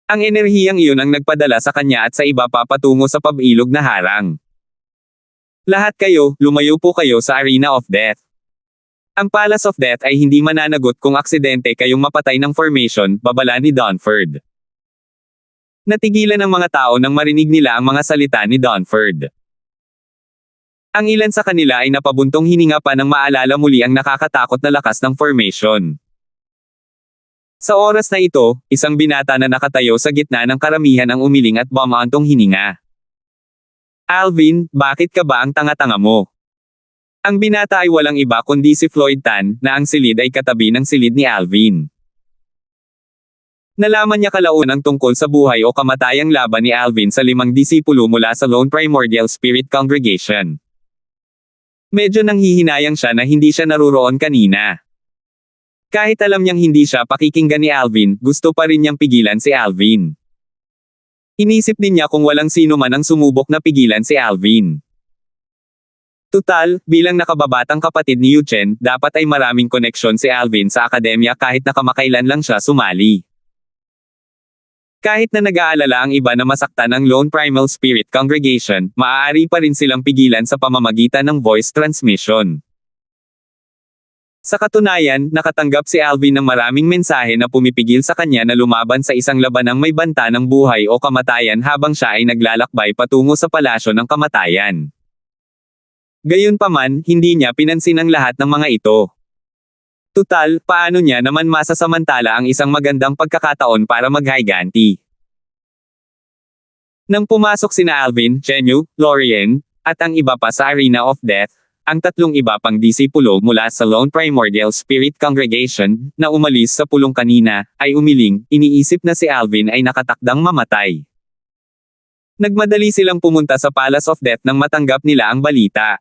Ang enerhiyang iyon ang nagpadala sa kanya at sa iba pa patungo sa pabilog na harang. Lahat kayo, lumayo po kayo sa Arena of Death. Ang Palace of Death ay hindi mananagot kung aksidente kayong mapatay ng formation, babala ni Dunford. Natigilan ang mga tao nang marinig nila ang mga salita ni Dunford. Ang ilan sa kanila ay napabuntong hininga pa nang maalala muli ang nakakatakot na lakas ng formation. Sa oras na ito, isang binata na nakatayo sa gitna ng karamihan ang umiling at bumaantong hininga. Alvin, bakit ka ba ang tanga-tanga mo? Ang binata ay walang iba kundi si Floyd Tan, na ang silid ay katabi ng silid ni Alvin. Nalaman niya kalaunan tungkol sa buhay o kamatayang laban ni Alvin sa 5 disipulo mula sa Lone Primordial Spirit Congregation. Medyo nanghihinayang siya na hindi siya naruroon kanina. Kahit alam niyang hindi siya pakikinggan ni Alvin, gusto pa rin niyang pigilan si Alvin. Inisip din niya kung walang sino man ang sumubok na pigilan si Alvin. Tutal, bilang nakababatang kapatid ni Yu Chen, dapat ay maraming koneksyon si Alvin sa akademya kahit na kamakailan lang siya sumali. Kahit na nag-aalala ang iba na masaktan ang Lone Primal Spirit Congregation, maaari pa rin silang pigilan sa pamamagitan ng voice transmission. Sa katunayan, nakatanggap si Alvin ng maraming mensahe na pumipigil sa kanya na lumaban sa isang labanang may banta ng buhay o kamatayan habang siya ay naglalakbay patungo sa palasyo ng kamatayan. Gayunpaman, hindi niya pinansin ang lahat ng mga ito. Tutal, paano niya naman masasamantala ang isang magandang pagkakataon para maghiganti? Nang pumasok sina Alvin, Shenyu, Lorien, at ang iba pa sa Arena of Death, ang tatlong iba pang disipulo mula sa Lone Primordial Spirit Congregation, na umalis sa pulong kanina, ay umiling, iniisip na si Alvin ay nakatakdang mamatay. Nagmadali silang pumunta sa Palace of Death nang matanggap nila ang balita.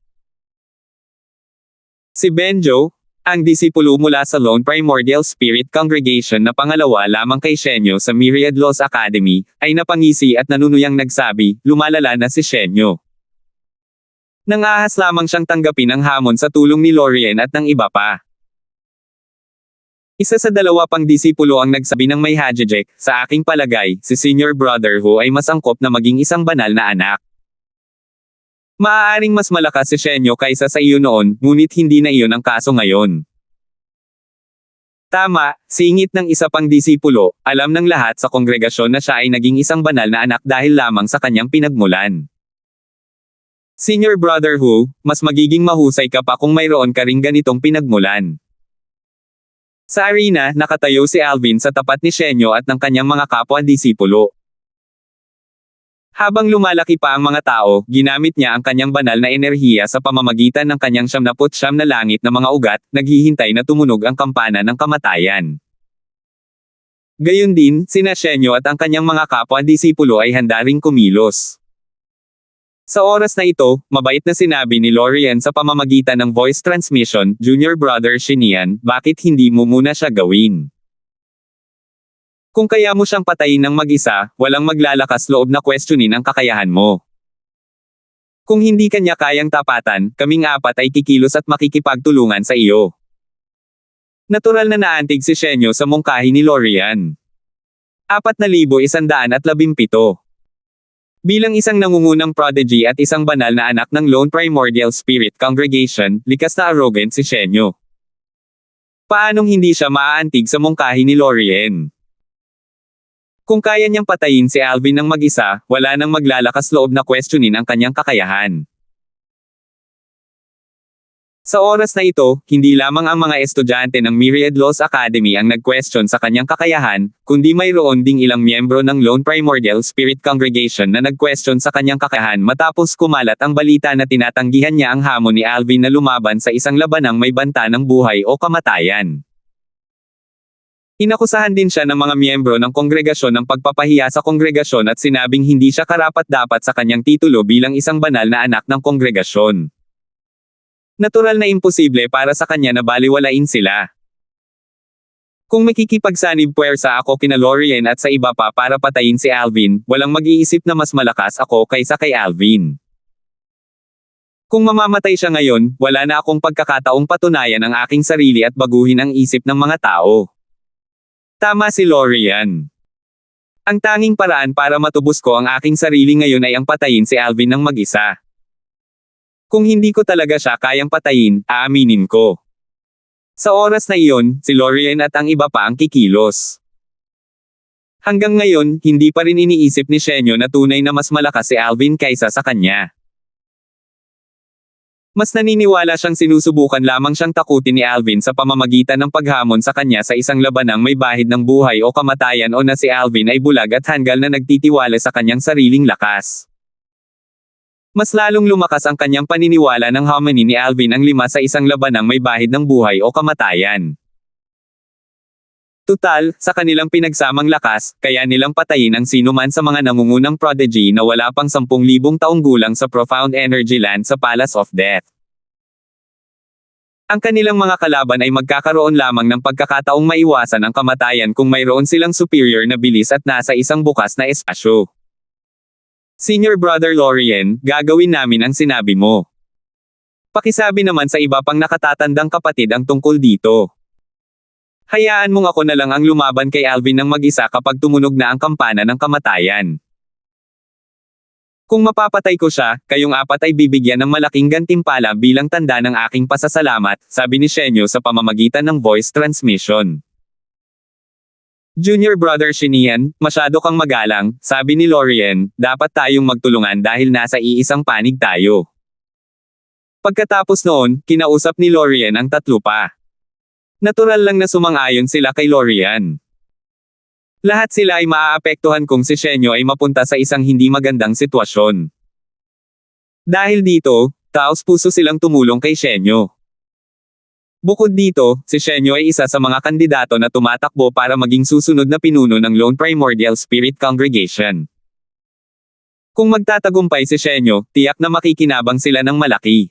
Si Benjo, ang disipulo mula sa Lone Primordial Spirit Congregation na pangalawa lamang kay Shenyo sa Myriad Laws Academy, ay napangisi at nanunuyang nagsabi, lumalala na si Shenyo. Nangahas lamang siyang tanggapin ang hamon sa tulong ni Lorien at ng iba pa. Isa sa dalawa pang disipulo ang nagsabi ng may hajejek, sa aking palagay, si Senior Brother Hu ay mas angkop na maging isang banal na anak. Maaaring mas malakas si Shenyo kaysa sa iyo noon, ngunit hindi na iyon ang kaso ngayon. Tama, singit ng isa pang disipulo, alam ng lahat sa kongregasyon na siya ay naging isang banal na anak dahil lamang sa kanyang pinagmulan. Senior Brother Hu, mas magiging mahusay ka pa kung mayroon ka ring ganitong pinagmulan. Sa arena, nakatayo si Alvin sa tapat ni Shenyo at ng kanyang mga kapwa-disipulo. Habang lumalaki pa ang mga tao, ginamit niya ang kanyang banal na enerhiya sa pamamagitan ng kanyang 79 na langit na mga ugat, naghihintay na tumunog ang kampana ng kamatayan. Gayon din, sina Shenyo at ang kanyang mga kapwa-disipulo ay handa ring kumilos. Sa oras na ito, mabait na sinabi ni Lorien sa pamamagitan ng voice transmission, Junior Brother Shinian, bakit hindi mo muna siya gawin? Kung kaya mo siyang patayin ng mag-isa, walang maglalakas loob na questionin ang kakayahan mo. Kung hindi kanya kayang tapatan, kaming apat ay kikilos at makikipagtulungan sa iyo. Natural na naantig si Shenyo sa mungkahi ni Lorien. 4,117. Bilang isang nangungunang prodigy at isang banal na anak ng Lone Primordial Spirit Congregation, likas na arrogant si Shenyo. Paanong hindi siya maaantig sa mungkahi ni Lorien? Kung kaya niyang patayin si Alvin ng mag-isa, wala nang maglalakas loob na questionin ang kanyang kakayahan. Sa oras na ito, hindi lamang ang mga estudyante ng Myriad Laws Academy ang nag-question sa kanyang kakayahan, kundi mayroon ding ilang miyembro ng Lone Primordial Spirit Congregation na nag-question sa kanyang kakayahan matapos kumalat ang balita na tinatanggihan niya ang hamon ni Alvin na lumaban sa isang labanang may banta ng buhay o kamatayan. Inakusahan din siya ng mga miyembro ng kongregasyon ng pagpapahiya sa kongregasyon at sinabing hindi siya karapat-dapat sa kanyang titulo bilang isang banal na anak ng kongregasyon. Natural na imposible para sa kanya na baliwalain sila. Kung makikipagsanib puwersa ako kina Lorien at sa iba pa para patayin si Alvin, walang mag-iisip na mas malakas ako kaysa kay Alvin. Kung mamamatay siya ngayon, wala na akong pagkakataong patunayan ang aking sarili at baguhin ang isip ng mga tao. Tama si Lorien. Ang tanging paraan para matubos ko ang aking sarili ngayon ay ang patayin si Alvin ng mag-isa. Kung hindi ko talaga siya kayang patayin, aaminin ko. Sa oras na iyon, si Lorien at ang iba pa ang kikilos. Hanggang ngayon, hindi pa rin iniisip ni Shenyo na tunay na mas malakas si Alvin kaysa sa kanya. Mas naniniwala siyang sinusubukan lamang siyang takutin ni Alvin sa pamamagitan ng paghamon sa kanya sa isang labanang may bahid ng buhay o kamatayan o na si Alvin ay bulag at hanggal na nagtitiwala sa kanyang sariling lakas. Mas lalong lumakas ang kanyang paniniwala ng harmony ni Alvin ang 5 sa isang labanang may bahid ng buhay o kamatayan. Tutal, sa kanilang pinagsamang lakas, kaya nilang patayin ang sinuman sa mga nangungunang prodigy na wala pang 10,000 taong gulang sa Profound Energy Land sa Palace of Death. Ang kanilang mga kalaban ay magkakaroon lamang ng pagkakataong maiwasan ang kamatayan kung mayroon silang superior na bilis at nasa isang bukas na espasyo. Senior Brother Lorien, gagawin namin ang sinabi mo. Pakisabi naman sa iba pang nakatatandang kapatid ang tungkol dito. Hayaan mong ako na lang ang lumaban kay Alvin ng mag-isa kapag tumunog na ang kampana ng kamatayan. Kung mapapatay ko siya, kayong apat ay bibigyan ng malaking gantimpala bilang tanda ng aking pasasalamat, sabi ni Shenyo sa pamamagitan ng voice transmission. Junior Brother Shinian, masyado kang magalang, sabi ni Lorien, dapat tayong magtulungan dahil nasa iisang panig tayo. Pagkatapos noon, kinausap ni Lorien ang tatlo pa. Natural lang na sumang-ayon sila kay Lorian. Lahat sila ay maaapektuhan kung si Shenyo ay mapunta sa isang hindi magandang sitwasyon. Dahil dito, taos-puso silang tumulong kay Shenyo. Bukod dito, si Shenyo ay isa sa mga kandidato na tumatakbo para maging susunod na pinuno ng Lone Primordial Spirit Congregation. Kung magtatagumpay si Shenyo, tiyak na makikinabang sila ng malaki.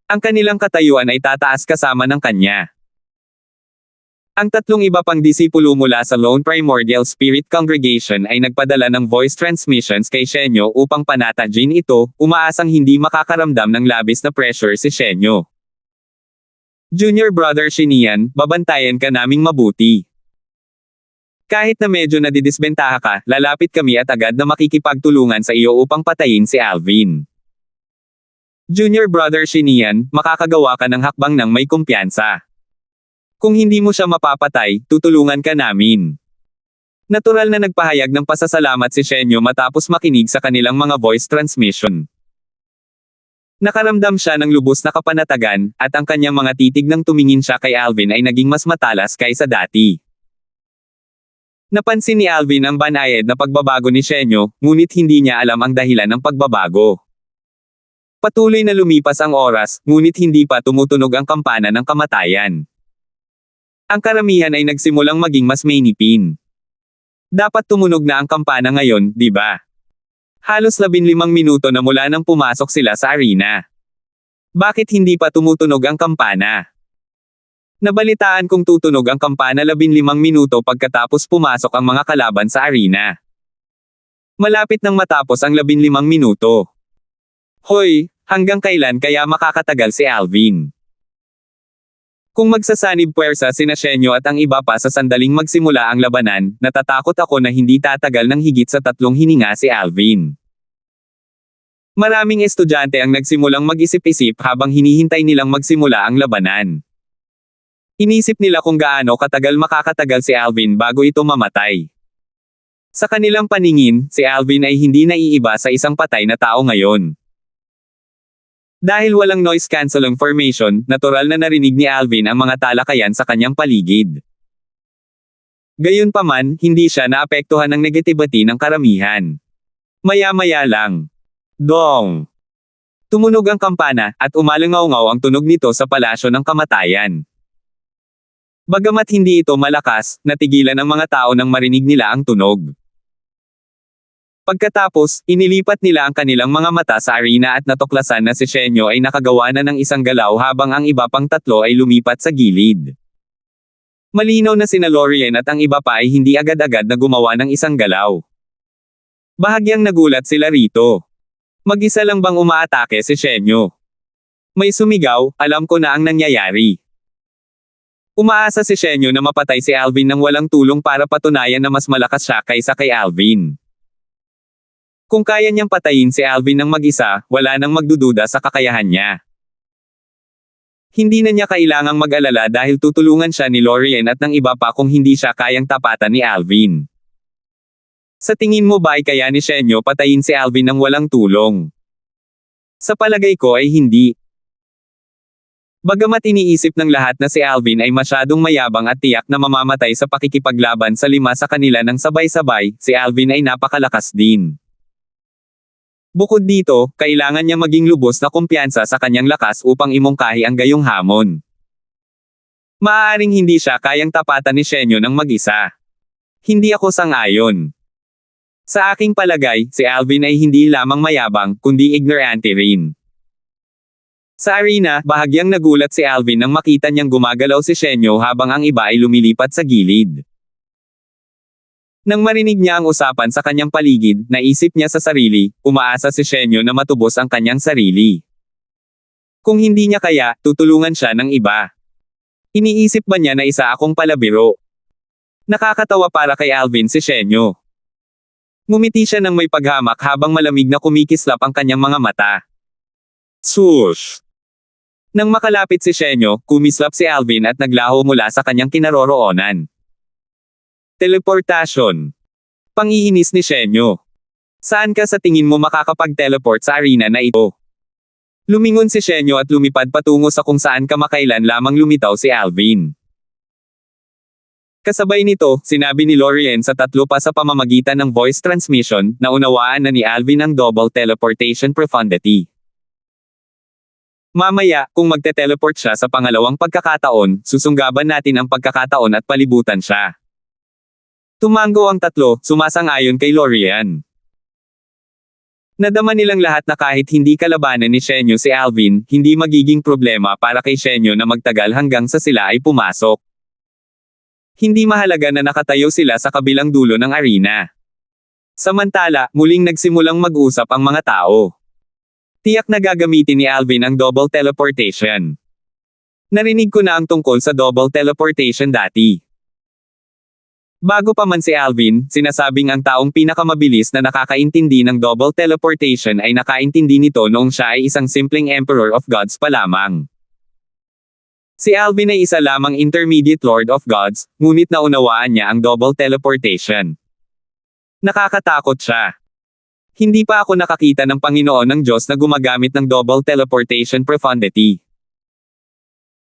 Ang kanilang katayuan ay tataas kasama ng kanya. Ang tatlong iba pang disipulo mula sa Lone Primordial Spirit Congregation ay nagpadala ng voice transmissions kay Shenyo upang panatayin ito, umaasang hindi makakaramdam ng labis na pressure si Shenyo. Junior Brother Shinian, babantayan ka naming mabuti. Kahit na medyo nadidisbentaha ka, lalapit kami at agad na makikipagtulungan sa iyo upang patayin si Alvin. Junior Brother Shinian, makakagawa ka ng hakbang ng may kumpiyansa. Kung hindi mo siya mapapatay, tutulungan ka namin. Natural na nagpahayag ng pasasalamat si Shenyo matapos makinig sa kanilang mga voice transmission. Nakaramdam siya ng lubos na kapanatagan, at ang kanyang mga titig nang tumingin siya kay Alvin ay naging mas matalas kaysa dati. Napansin ni Alvin ang banayad na pagbabago ni Shenyo, ngunit hindi niya alam ang dahilan ng pagbabago. Patuloy na lumipas ang oras, ngunit hindi pa tumutunog ang kampana ng kamatayan. Ang karamihan ay nagsimulang maging mas mainipin. Dapat tumunog na ang kampana ngayon, di ba? Halos 15 minuto na mula nang pumasok sila sa arena. Bakit hindi pa tumutunog ang kampana? Nabalitaan kong tutunog ang kampana 15 minuto pagkatapos pumasok ang mga kalaban sa arena. Malapit nang matapos ang 15 minuto. Hoy, hanggang kailan kaya makakatagal si Alvin? Kung magsasanib puwersa sina Shenyo at ang iba pa sa sandaling magsimula ang labanan, natatakot ako na hindi tatagal ng higit sa 3 hininga si Alvin. Maraming estudyante ang nagsimulang mag-isip-isip habang hinihintay nilang magsimula ang labanan. Inisip nila kung gaano katagal makakatagal si Alvin bago ito mamatay. Sa kanilang paningin, si Alvin ay hindi naiiba sa isang patay na tao ngayon. Dahil walang noise cancelling formation, natural na narinig ni Alvin ang mga talakayan sa kanyang paligid. Gayunpaman, hindi siya naapektuhan ng negativity ng karamihan. Maya-maya lang. Dong! Tumunog ang kampana, at umalangaw-ngaw ang tunog nito sa palasyo ng kamatayan. Bagamat hindi ito malakas, natigilan ang mga tao nang marinig nila ang tunog. Pagkatapos, inilipat nila ang kanilang mga mata sa arena at natuklasan na si Shenyo ay nakagawa na ng isang galaw habang ang iba pang tatlo ay lumipat sa gilid. Malinaw na sina Lorian at ang iba pa ay hindi agad-agad na gumawa ng isang galaw. Bahagyang nagulat sila rito. Mag-isa lang bang umaatake si Shenyo? May sumigaw, alam ko na ang nangyayari. Umaasa si Shenyo na mapatay si Alvin nang walang tulong para patunayan na mas malakas siya kaysa kay Alvin. Kung kaya niyang patayin si Alvin ng mag-isa, wala nang magdududa sa kakayahan niya. Hindi na niya kailangang mag-alala dahil tutulungan siya ni Lorian at ng iba pa kung hindi siya kayang tapatan ni Alvin. Sa tingin mo ba ay kaya ni Shenyo patayin si Alvin ng walang tulong? Sa palagay ko ay hindi. Bagamat iniisip ng lahat na si Alvin ay masyadong mayabang at tiyak na mamamatay sa pakikipaglaban sa 5 sa kanila ng sabay-sabay, si Alvin ay napakalakas din. Bukod dito, kailangan niya maging lubos na kumpiyansa sa kanyang lakas upang imungkahi ang gayong hamon. Maaaring hindi siya kayang tapatan ni Shenyo ng mag-isa. Hindi ako sang-ayon. Sa aking palagay, si Alvin ay hindi lamang mayabang, kundi ignorante rin. Sa arena, bahagyang nagulat si Alvin nang makita niyang gumagalaw si Shenyo habang ang iba ay lumilipat sa gilid. Nang marinig niya ang usapan sa kanyang paligid, naisip niya sa sarili, umaasa si Shenyo na matubos ang kanyang sarili. Kung hindi niya kaya, tutulungan siya ng iba. Iniisip ba niya na isa akong palabiro? Nakakatawa para kay Alvin si Shenyo. Ngumiti siya ng may paghamak habang malamig na kumikislap ang kanyang mga mata. Swoosh! Nang makalapit si Shenyo, kumislap si Alvin at naglaho mula sa kanyang kinaroroonan. Teleportasyon. Pangiinis ni Shenyo. Saan ka sa tingin mo makakapag-teleport sa arena na ito? Lumingon si Shenyo at lumipad patungo sa kung saan kamakailan lamang lumitaw si Alvin. Kasabay nito, sinabi ni Lorien sa tatlo pa sa pamamagitan ng voice transmission, na unawaan na ni Alvin ang double teleportation profundity. Mamaya, kung magte-teleport siya sa pangalawang pagkakataon, susunggaban natin ang pagkakataon at palibutan siya. Tumango ang tatlo, sumasang-ayon kay Lorien. Nadama nilang lahat na kahit hindi kalabanan ni Shenyo si Alvin, hindi magiging problema para kay Shenyo na magtagal hanggang sa sila ay pumasok. Hindi mahalaga na nakatayo sila sa kabilang dulo ng arena. Samantala, muling nagsimulang mag-usap ang mga tao. Tiyak na gagamitin ni Alvin ang double teleportation. Narinig ko na ang tungkol sa double teleportation dati. Bago pa man si Alvin, sinasabing ang taong pinakamabilis na nakakaintindi ng double teleportation ay nakaintindi nito noong siya ay isang simpleng Emperor of Gods pa lamang. Si Alvin ay isa lamang intermediate Lord of Gods, ngunit naunawaan niya ang double teleportation. Nakakatakot siya. Hindi pa ako nakakita ng Panginoon ng Diyos na gumagamit ng double teleportation profundity.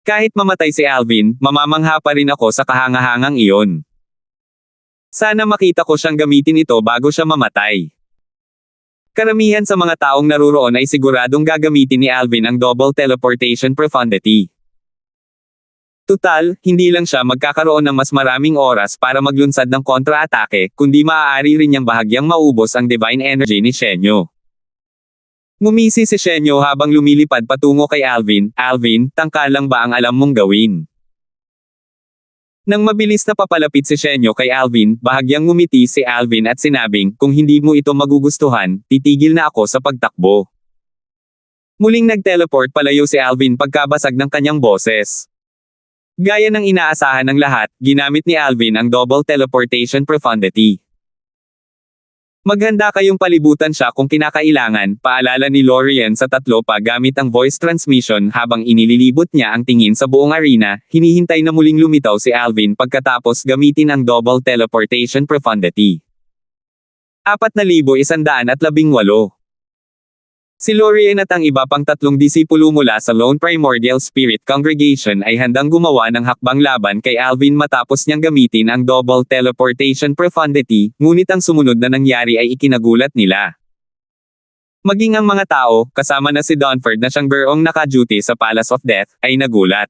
Kahit mamatay si Alvin, mamamangha pa rin ako sa kahangahangang iyon. Sana makita ko siyang gamitin ito bago siya mamatay. Karamihan sa mga taong naruroon ay siguradong gagamitin ni Alvin ang double teleportation profundity. Tutal, hindi lang siya magkakaroon ng mas maraming oras para maglunsad ng kontra-atake, kundi maaari rin niyang bahagyang maubos ang divine energy ni Shenyo. Ngumisi si Shenyo habang lumilipad patungo kay Alvin. Alvin, tangka lang ba ang alam mong gawin? Nang mabilis na papalapit si Shenyo kay Alvin, bahagyang ngumiti si Alvin at sinabing, kung hindi mo ito magugustuhan, titigil na ako sa pagtakbo. Muling nag-teleport palayo si Alvin pagkabasag ng kanyang boses. Gaya ng inaasahan ng lahat, ginamit ni Alvin ang double teleportation profundity. Maghanda kayong palibutan siya kung kinakailangan, paalala ni Lorien sa tatlo pa gamit ang voice transmission habang inililibot niya ang tingin sa buong arena, hinihintay na muling lumitaw si Alvin pagkatapos gamitin ang double teleportation profundity. 4,118 Si Lorien at ang iba pang tatlong disipulo mula sa Lone Primordial Spirit Congregation ay handang gumawa ng hakbang laban kay Alvin matapos niyang gamitin ang double teleportation profundity, ngunit ang sumunod na nangyari ay ikinagulat nila. Maging ang mga tao, kasama na si Dunford na siyang bearong naka-duty sa Palace of Death, ay nagulat.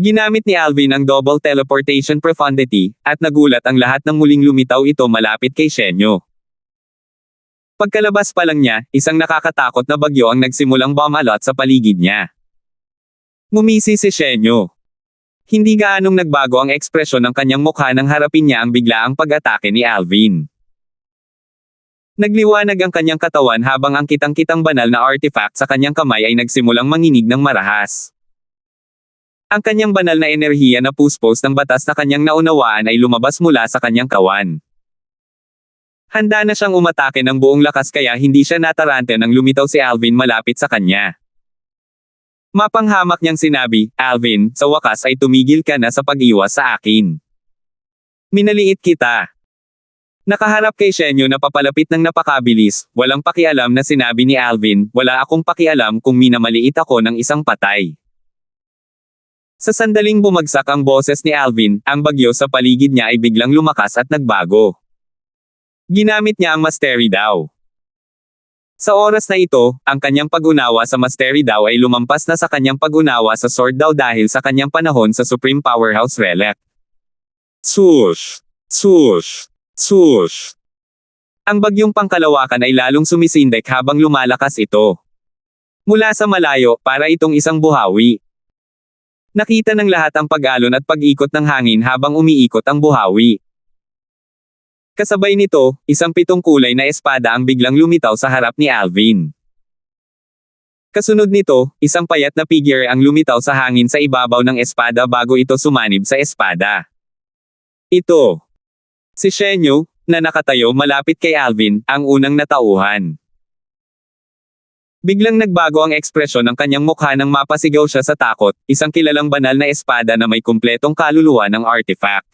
Ginamit ni Alvin ang double teleportation profundity, at nagulat ang lahat nang muling lumitaw ito malapit kay Shenyo. Pagkalabas pa lang niya, isang nakakatakot na bagyo ang nagsimulang bumalot sa paligid niya. Ngumisi si Shenyo. Hindi gaanong nagbago ang ekspresyon ng kanyang mukha nang harapin niya ang biglaang pag-atake ni Alvin. Nagliwanag ang kanyang katawan habang ang kitang-kitang banal na artifact sa kanyang kamay ay nagsimulang manginig ng marahas. Ang kanyang banal na enerhiya na puspos ng batas na kanyang naunawaan ay lumabas mula sa kanyang kawan. Handa na siyang umatake ng buong lakas kaya hindi siya natarante nang lumitaw si Alvin malapit sa kanya. Mapanghamak niyang sinabi, Alvin, sa wakas ay tumigil ka na sa pag-iwas sa akin. Minaliit kita. Nakaharap kay Shenyo na papalapit ng napakabilis, walang pakialam na sinabi ni Alvin, wala akong pakialam kung minamaliit ako ng isang patay. Sa sandaling bumagsak ang boses ni Alvin, ang bagyo sa paligid niya ay biglang lumakas at nagbago. Ginamit niya ang Mastery daw. Sa oras na ito, ang kanyang pag-unawa sa Mastery daw ay lumampas na sa kanyang pag-unawa sa Sword daw dahil sa kanyang panahon sa Supreme Powerhouse Relic. Swoosh! Swoosh! Swoosh! Ang bagyong pangkalawakan ay lalong sumisindek habang lumalakas ito. Mula sa malayo, para itong isang buhawi. Nakita ng lahat ang pag-alon at pag-ikot ng hangin habang umiikot ang buhawi. Kasabay nito, isang 7 kulay na espada ang biglang lumitaw sa harap ni Alvin. Kasunod nito, isang payat na figure ang lumitaw sa hangin sa ibabaw ng espada bago ito sumanib sa espada. Ito. Si Shenyo, na nakatayo malapit kay Alvin, ang unang natauhan. Biglang nagbago ang ekspresyon ng kanyang mukha nang mapasigaw siya sa takot, isang kilalang banal na espada na may kumpletong kaluluwa ng artifact.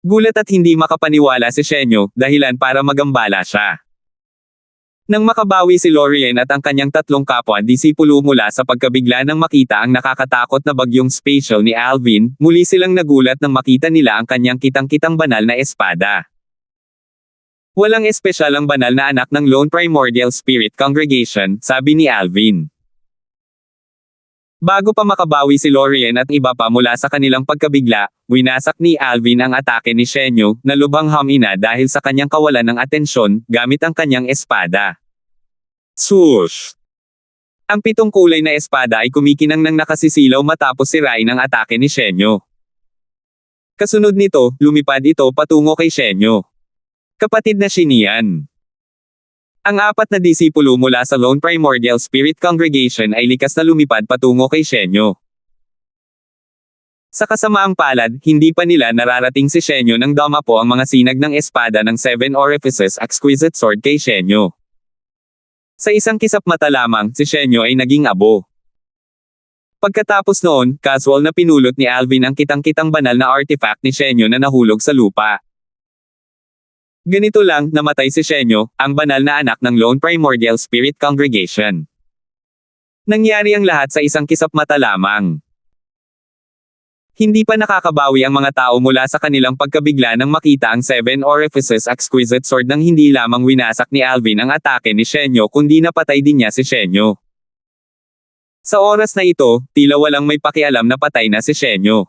Gulat at hindi makapaniwala si Shenyo, dahilan para magambala siya. Nang makabawi si Lorien at ang kanyang tatlong kapwa-disipulo mula sa pagkabigla ng makita ang nakakatakot na bagyong spatial ni Alvin, muli silang nagulat nang makita nila ang kanyang kitang-kitang banal na espada. Walang espesyal ang banal na anak ng Lone Primordial Spirit Congregation, sabi ni Alvin. Bago pa makabawi si Lorien at iba pa mula sa kanilang pagkabigla, winasak ni Alvin ang atake ni Shenyo, na lubhang hamina dahil sa kanyang kawalan ng atensyon, gamit ang kanyang espada. Swoosh! Ang 7 kulay na espada ay kumikinang nang nakasisilaw matapos sirain ang atake ni Shenyo. Kasunod nito, lumipad ito patungo kay Shenyo. Kapatid na Shinian. Ang 4 na disipulo mula sa Lone Primordial Spirit Congregation ay likas na lumipad patungo kay Shenyo. Sa kasamaang palad, hindi pa nila nararating si Shenyo nang dumapo ang mga sinag ng espada ng 7 Orifices Exquisite Sword kay Shenyo. Sa isang kisap mata lamang, si Shenyo ay naging abo. Pagkatapos noon, casual na pinulot ni Alvin ang kitang-kitang banal na artifact ni Shenyo na nahulog sa lupa. Ganito lang, namatay si Shenyo, ang banal na anak ng Lone Primordial Spirit Congregation. Nangyari ang lahat sa isang kisap mata lamang. Hindi pa nakakabawi ang mga tao mula sa kanilang pagkabigla nang makita ang 7 Orifices Exquisite Sword nang hindi lamang winasak ni Alvin ang atake ni Shenyo kundi napatay din niya si Shenyo. Sa oras na ito, tila walang may pakialam na patay na si Shenyo.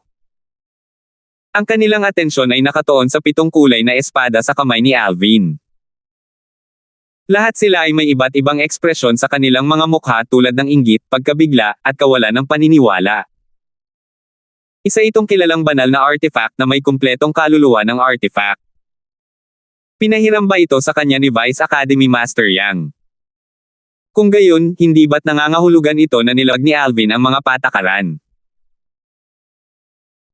Ang kanilang atensyon ay nakatuon sa 7 kulay na espada sa kamay ni Alvin. Lahat sila ay may iba't ibang ekspresyon sa kanilang mga mukha tulad ng inggit, pagkabigla, at kawalan ng paniniwala. Isa itong kilalang banal na artifact na may kumpletong kaluluwa ng artifact. Pinahiram ba ito sa kanya ni Vice Academy Master Yang? Kung gayon, hindi ba't nangangahulugan ito na nilag ni Alvin ang mga patakaran?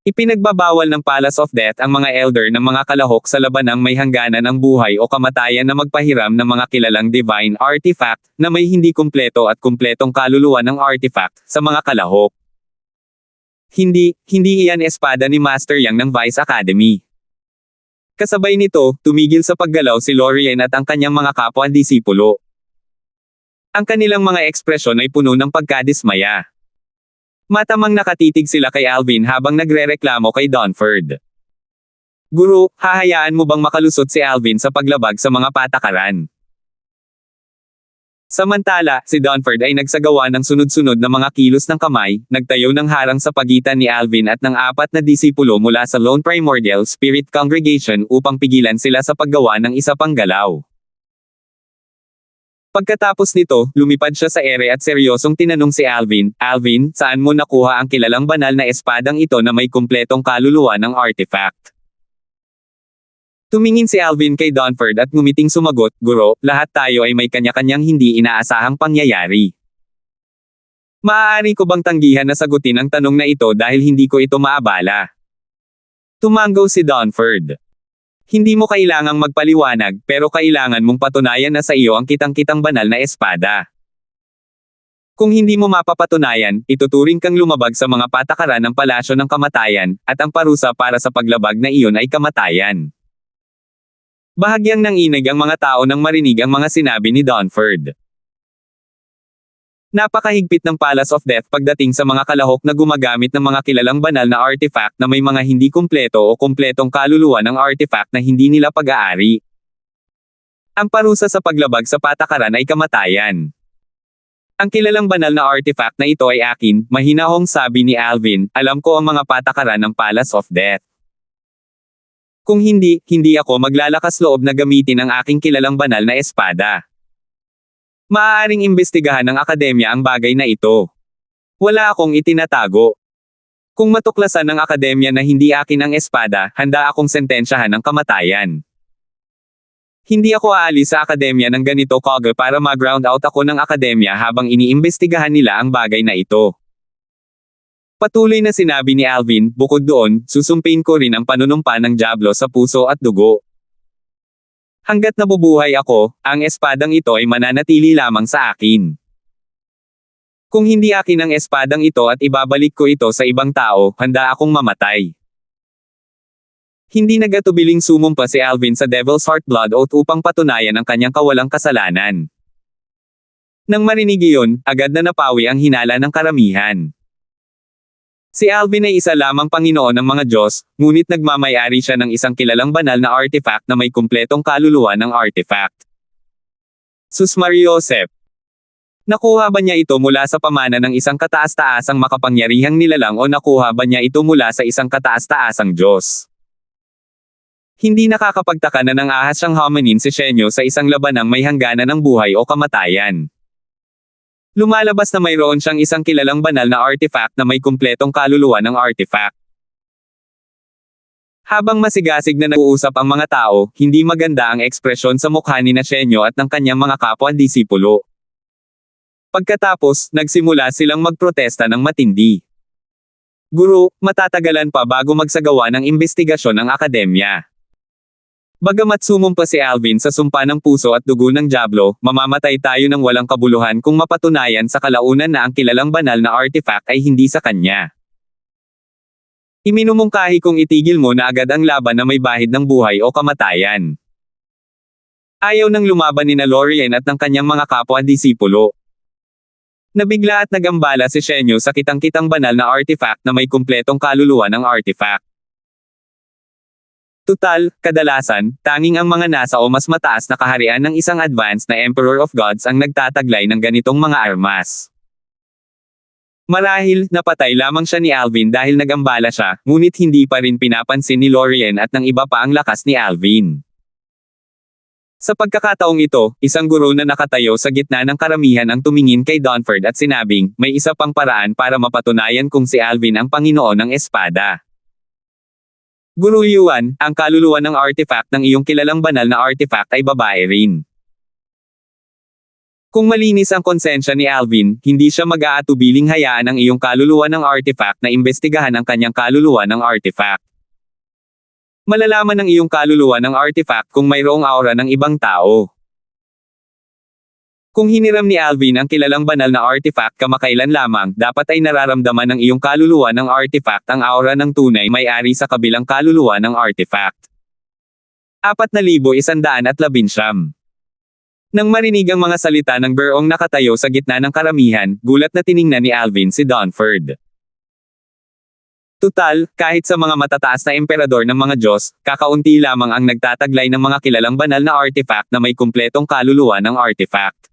Ipinagbabawal ng Palace of Death ang mga elder ng mga kalahok sa labanang may hangganan ang buhay o kamatayan na magpahiram ng mga kilalang divine artifact na may hindi kumpleto at kumpletong kaluluwa ng artifact sa mga kalahok. Hindi iyan espada ni Master Yang ng Vice Academy. Kasabay nito, tumigil sa paggalaw si Lorien at ang kanyang mga kapwa-disipulo. Ang kanilang mga ekspresyon ay puno ng pagkadismaya. Matamang nakatitig sila kay Alvin habang nagrereklamo kay Dunford. Guro, hahayaan mo bang makalusot si Alvin sa paglabag sa mga patakaran? Samantala, si Dunford ay nagsagawa ng sunod-sunod na mga kilos ng kamay, nagtayo ng harang sa pagitan ni Alvin at ng 4 na disipulo mula sa Lone Primordial Spirit Congregation upang pigilan sila sa paggawa ng isa pang galaw. Pagkatapos nito, lumipad siya sa ere at seryosong tinanong si Alvin, "Alvin, saan mo nakuha ang kilalang banal na espadang ito na may kumpletong kaluluwa ng artifact?" Tumingin si Alvin kay Dunford at ngumiting sumagot, "Guro, lahat tayo ay may kanya-kanyang hindi inaasahang pangyayari. Maaari ko bang tanggihan na sagutin ang tanong na ito dahil hindi ko ito maabala?" Tumanggaw si Dunford. "Hindi mo kailangang magpaliwanag, pero kailangan mong patunayan na sa iyo ang kitang-kitang banal na espada. Kung hindi mo mapapatunayan, ituturing kang lumabag sa mga patakaran ng Palasyo ng Kamatayan, at ang parusa para sa paglabag na iyon ay kamatayan." Bahagyang nanginig ang mga tao nang marinig ang mga sinabi ni Dunford. Napakahigpit ng Palace of Death pagdating sa mga kalahok na gumagamit ng mga kilalang banal na artifact na may mga hindi kumpleto o kumpletong kaluluwa ng artifact na hindi nila pag-aari. Ang parusa sa paglabag sa patakaran ay kamatayan. "Ang kilalang banal na artifact na ito ay akin," mahinahong sabi ni Alvin, "alam ko ang mga patakaran ng Palace of Death. Kung hindi ako maglalakas loob na gamitin ang aking kilalang banal na espada. Maaaring imbestigahan ng akademya ang bagay na ito. Wala akong itinatago. Kung matuklasan ng akademya na hindi akin ang espada, handa akong sentensyahan ng kamatayan. Hindi ako aalis sa akademya ng ganito kaagad para mag-ground out ako ng akademya habang iniimbestigahan nila ang bagay na ito." Patuloy na sinabi ni Alvin, "Bukod doon, susumpin ko rin ang panunumpa ng Diablo sa puso at dugo. Hanggat nabubuhay ako, ang espadang ito ay mananatili lamang sa akin. Kung hindi akin ang espadang ito at ibabalik ko ito sa ibang tao, handa akong mamatay." Hindi nagatubiling sumumpa si Alvin sa Devil's Heart Blood Oath upang patunayan ang kanyang kawalang kasalanan. Nang marinig iyon, agad na napawi ang hinala ng karamihan. Si Alvin ay isa lamang Panginoon ng mga Diyos, ngunit nagmamay-ari siya ng isang kilalang banal na artifact na may kumpletong kaluluwa ng artifact. Susmariosep. Nakuha ba niya ito mula sa pamana ng isang kataas-taasang makapangyarihang nilalang o nakuha ba niya ito mula sa isang kataas-taasang Diyos? Hindi nakakapagtaka na nang ahas siyang hominin si Shenyo sa isang labanang may hangganan ng buhay o kamatayan. Lumalabas na mayroon siyang isang kilalang banal na artifact na may kumpletong kaluluwa ng artifact. Habang masigasig na nag-uusap ang mga tao, hindi maganda ang ekspresyon sa mukha ni Shenyo at ng kanyang mga kapwa-disipulo. Pagkatapos, nagsimula silang magprotesta ng matindi. Guro, matatagalan pa bago magsagawa ng investigasyon ng akademya. Bagamat sumumpa si Alvin sa sumpa ng puso at dugo ng Diablo, mamamatay tayo ng walang kabuluhan kung mapatunayan sa kalaunan na ang kilalang banal na artifact ay hindi sa kanya. Iminumungkahi kong itigil mo na agad ang laban na may bahid ng buhay o kamatayan. Ayaw nang lumaban ni Lorien at ng kanyang mga kapwa-disipulo. Nabigla at nagambala si Shenyo sa kitang-kitang banal na artifact na may kumpletong kaluluwa ng artifact. Tutal, kadalasan, tanging ang mga nasa o mas mataas na kaharian ng isang advanced na Emperor of Gods ang nagtataglay ng ganitong mga armas. Marahil, napatay lamang siya ni Alvin dahil nagambala siya, ngunit hindi pa rin pinapansin ni Lorien at ng iba pa ang lakas ni Alvin. Sa pagkakataong ito, isang guro na nakatayo sa gitna ng karamihan ang tumingin kay Dunford at sinabing, may isa pang paraan para mapatunayan kung si Alvin ang Panginoon ng Espada. Guru Yuan, ang kaluluwa ng artifact ng iyong kilalang banal na artifact ay babae rin. Kung malinis ang konsensya ni Alvin, hindi siya mag-aatubiling hayaan ang iyong kaluluwa ng artifact na imbestigahan ang kanyang kaluluwa ng artifact. Malalaman ng iyong kaluluwa ng artifact kung mayroong aura ng ibang tao. Kung hiniram ni Alvin ang kilalang banal na artifact kamakailan lamang, dapat ay nararamdaman ng iyong kaluluwa ng artifact ang aura ng tunay may-ari sa kabilang kaluluwa ng artifact. 4,119. Nang marinig ang mga salita ng Berong nakatayo sa gitna ng karamihan, gulat na tiningnan ni Alvin si Dunford. Tutal, kahit sa mga matataas na emperador ng mga Diyos, kakaunti lamang ang nagtataglay ng mga kilalang banal na artifact na may kumpletong kaluluwa ng artifact.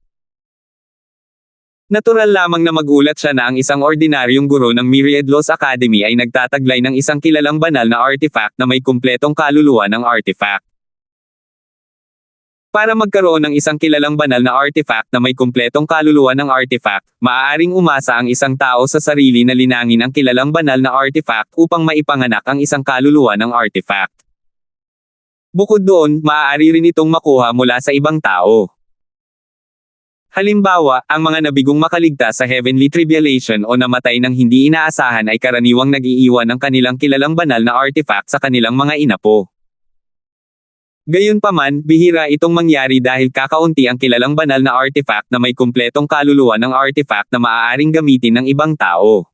Natural lamang na magulat siya na ang isang ordinaryong guro ng Myriad Laws Academy ay nagtataglay ng isang kilalang banal na artifact na may kumpletong kaluluwa ng artifact. Para magkaroon ng isang kilalang banal na artifact na may kumpletong kaluluwa ng artifact, maaaring umasa ang isang tao sa sarili na linangin ang kilalang banal na artifact upang maipanganak ang isang kaluluwa ng artifact. Bukod doon, maaari rin itong makuha mula sa ibang tao. Halimbawa, ang mga nabigong makaligtas sa heavenly tribulation o namatay ng hindi inaasahan ay karaniwang nag-iiwan ng kanilang kilalang banal na artifact sa kanilang mga inapo. Gayunpaman, bihira itong mangyari dahil kakaunti ang kilalang banal na artifact na may kumpletong kaluluwa ng artifact na maaaring gamitin ng ibang tao.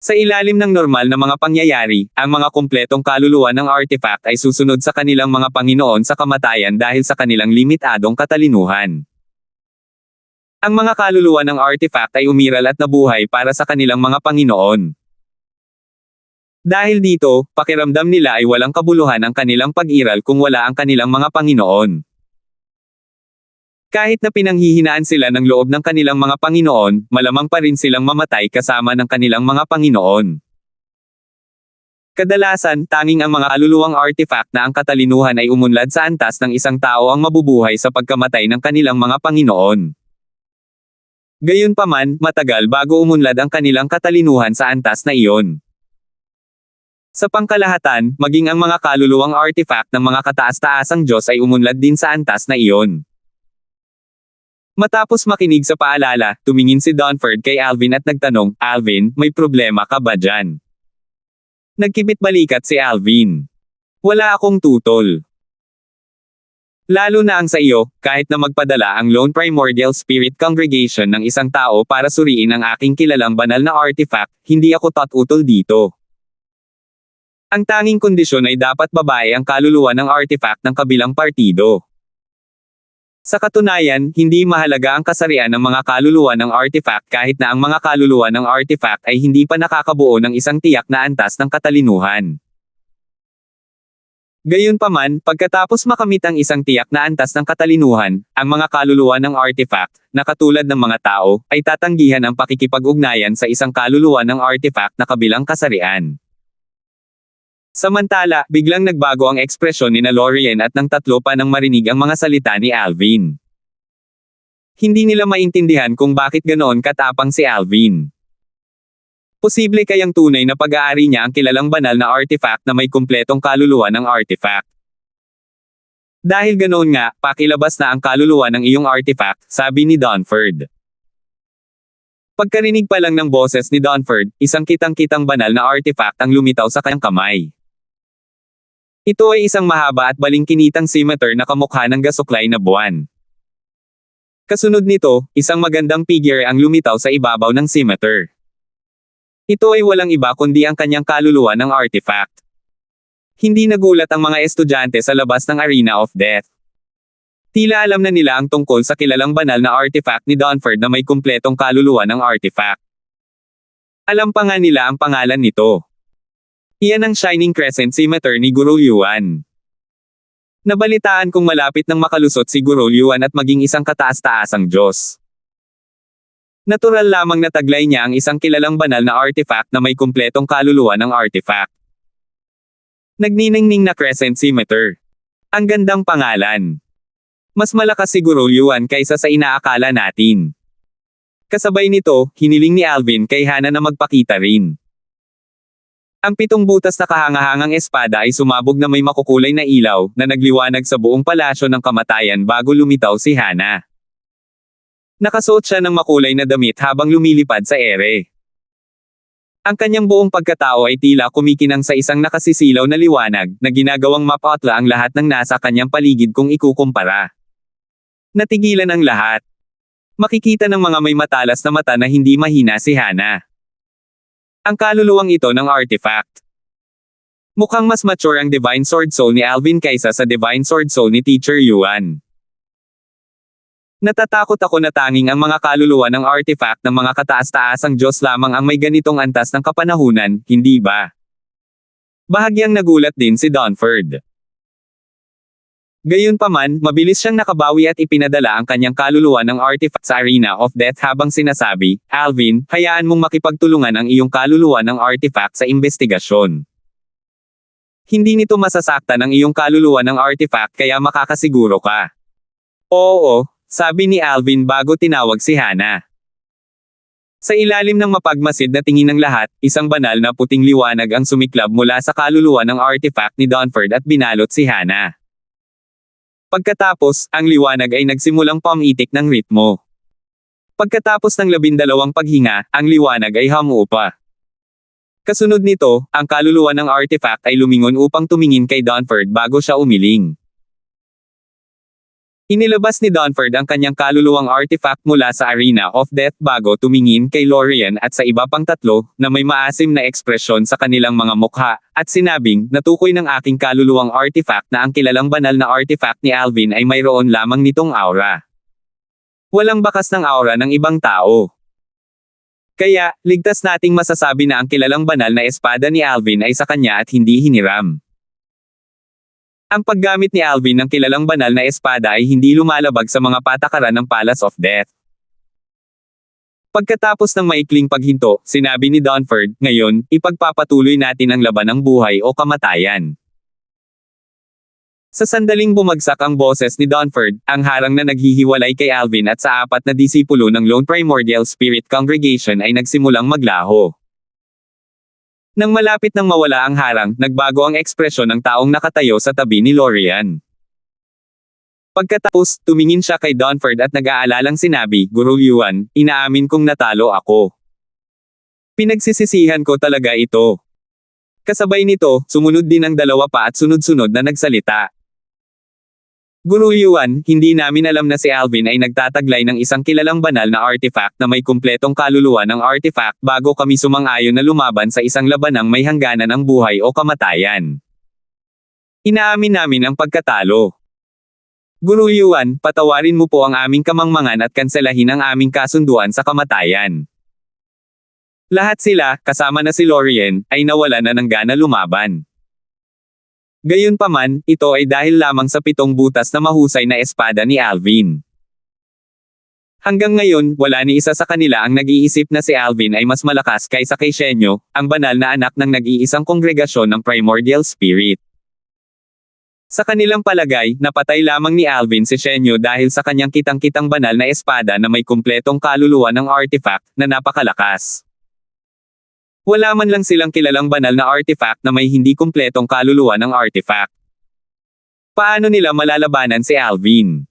Sa ilalim ng normal na mga pangyayari, ang mga kumpletong kaluluwa ng artifact ay susunod sa kanilang mga Panginoon sa kamatayan dahil sa kanilang limitadong katalinuhan. Ang mga kaluluwa ng artifact ay umiral at nabuhay para sa kanilang mga Panginoon. Dahil dito, pakiramdam nila ay walang kabuluhan ang kanilang pag-iral kung wala ang kanilang mga Panginoon. Kahit na pinanghihinaan sila ng loob ng kanilang mga Panginoon, malamang pa rin silang mamatay kasama ng kanilang mga Panginoon. Kadalasan, tanging ang mga kaluluwang artifact na ang katalinuhan ay umunlad sa antas ng isang tao ang mabubuhay sa pagkamatay ng kanilang mga Panginoon. Gayunpaman, matagal bago umunlad ang kanilang katalinuhan sa antas na iyon. Sa pangkalahatan, maging ang mga kaluluwang artifact ng mga kataas-taasang Diyos ay umunlad din sa antas na iyon. Matapos makinig sa paalala, tumingin si Dunford kay Alvin at nagtanong, Alvin, may problema ka ba dyan? Nagkibit balikat si Alvin. Wala akong tutol. Lalo na ang sa iyo, kahit na magpadala ang Lone Primordial Spirit Congregation ng isang tao para suriin ang aking kilalang banal na artifact, hindi ako tutol dito. Ang tanging kondisyon ay dapat babae ang kaluluwa ng artifact ng kabilang partido. Sa katunayan, hindi mahalaga ang kasarian ng mga kaluluwa ng artifact kahit na ang mga kaluluwa ng artifact ay hindi pa nakakabuo ng isang tiyak na antas ng katalinuhan. Gayunpaman, pagkatapos makamit ang isang tiyak na antas ng katalinuhan, ang mga kaluluwa ng artifact, na katulad ng mga tao, ay tatanggihan ang pakikipag-ugnayan sa isang kaluluwa ng artifact na kabilang kasarian. Samantala, biglang nagbago ang ekspresyon ni Lorien at ng tatlo pa nang marinig ang mga salita ni Alvin. Hindi nila maintindihan kung bakit ganoon katapang si Alvin. Posible kayang tunay na pag-aari niya ang kilalang banal na artifact na may kumpletong kaluluwa ng artifact. Dahil ganoon nga, pakilabas na ang kaluluwa ng iyong artifact, sabi ni Dunford. Pagkarinig pa lang ng boses ni Dunford, isang kitang-kitang banal na artifact ang lumitaw sa kanyang kamay. Ito ay isang mahaba at balingkinitang scimitar na kamukha ng gasuklay na buwan. Kasunod nito, isang magandang figure ang lumitaw sa ibabaw ng scimitar. Ito ay walang iba kundi ang kanyang kaluluwa ng artifact. Hindi nagulat ang mga estudyante sa labas ng Arena of Death. Tila alam na nila ang tungkol sa kilalang banal na artifact ni Dunford na may kumpletong kaluluwa ng artifact. Alam pa nga nila ang pangalan nito. Iyan ang Shining Crescent Scimitar ni Guru Yuan. Nabalitaan kong malapit nang makalusot si Guru Yuan at maging isang kataas-taasang Diyos. Natural lamang na taglay niya ang isang kilalang banal na artifact na may kumpletong kaluluwa ng artifact. Nagniningning na Crescent Scimitar. Ang gandang pangalan. Mas malakas si Guru Yuan kaysa sa inaakala natin. Kasabay nito, hiniling ni Alvin kay Hana na magpakita rin. Ang 7 butas na kahangahangang espada ay sumabog na may makukulay na ilaw na nagliwanag sa buong palasyo ng kamatayan bago lumitaw si Hana. Nakasuot siya ng makulay na damit habang lumilipad sa ere. Ang kanyang buong pagkatao ay tila kumikinang sa isang nakasisilaw na liwanag na ginagawang mapatla ang lahat ng nasa kanyang paligid kung ikukumpara. Natigilan ang lahat. Makikita ng mga may matalas na mata na hindi mahina si Hana. Ang kaluluwang ito ng artifact. Mukhang mas mature ang Divine Sword Soul ni Alvin kaysa sa Divine Sword Soul ni Teacher Yuan. Natatakot ako na tanging ang mga kaluluwa ng artifact ng mga kataas-taasang Diyos lamang ang may ganitong antas ng kapanahunan, hindi ba? Bahagyang nagulat din si Dunford. Gayunpaman, mabilis siyang nakabawi at ipinadala ang kanyang kaluluwa ng artifact sa Arena of Death habang sinasabi, Alvin, hayaan mong makipagtulungan ang iyong kaluluwa ng artifact sa investigasyon. Hindi nito masasaktan ang iyong kaluluwa ng artifact kaya makakasiguro ka. Oo, sabi ni Alvin bago tinawag si Hana. Sa ilalim ng mapagmasid na tingin ng lahat, isang banal na puting liwanag ang sumiklab mula sa kaluluwa ng artifact ni Dunford at binalot si Hana. Pagkatapos, ang liwanag ay nagsimulang pamitik ng ritmo. Pagkatapos ng 12 paghinga, ang liwanag ay humupa. Kasunod nito, ang kaluluwa ng artifact ay lumingon upang tumingin kay Dunford bago siya umiling. Inilabas ni Dunford ang kanyang kaluluwang artifact mula sa Arena of Death bago tumingin kay Lorien at sa iba pang tatlo, na may maasim na ekspresyon sa kanilang mga mukha, at sinabing, natukoy ng aking kaluluwang artifact na ang kilalang banal na artifact ni Alvin ay mayroon lamang nitong aura. Walang bakas ng aura ng ibang tao. Kaya, ligtas nating masasabi na ang kilalang banal na espada ni Alvin ay sa kanya at hindi hiniram. Ang paggamit ni Alvin ng kilalang banal na espada ay hindi lumalabag sa mga patakaran ng Palace of Death. Pagkatapos ng maikling paghinto, sinabi ni Dunford, ngayon, ipagpapatuloy natin ang laban ng buhay o kamatayan. Sa sandaling bumagsak ang boses ni Dunford, ang harang na naghihiwalay kay Alvin at sa 4 na disipulo ng Lone Primordial Spirit Congregation ay nagsimulang maglaho. Nang malapit nang mawala ang harang, nagbago ang ekspresyon ng taong nakatayo sa tabi ni Lorien. Pagkatapos, tumingin siya kay Dunford at nag-aalalang sinabi, Guru Yuan, inaamin kong natalo ako. Pinagsisisihan ko talaga ito. Kasabay nito, sumunod din ang 2 pa at sunod-sunod na nagsalita. Guru Yuan, hindi namin alam na si Alvin ay nagtataglay ng isang kilalang banal na artifact na may kumpletong kaluluwa ng artifact bago kami sumang-ayon na lumaban sa isang labanang may hangganan ng buhay o kamatayan. Inaamin namin ang pagkatalo. Guru Yuan, patawarin mo po ang aming kamangmangan at kanselahin ang aming kasunduan sa kamatayan. Lahat sila, kasama na si Lorien, ay nawala na ng gana lumaban. Gayunpaman, ito ay dahil lamang sa 7 butas na mahusay na espada ni Alvin. Hanggang ngayon, wala ni isa sa kanila ang nag-iisip na si Alvin ay mas malakas kaysa kay Shenyo, ang banal na anak ng nag-iisang kongregasyon ng Primordial Spirit. Sa kanilang palagay, napatay lamang ni Alvin si Shenyo dahil sa kanyang kitang-kitang banal na espada na may kumpletong kaluluwa ng artifact na napakalakas. Wala man lang silang kilalang banal na artifact na may hindi kumpletong kaluluwa ng artifact. Paano nila malalabanan si Alvin?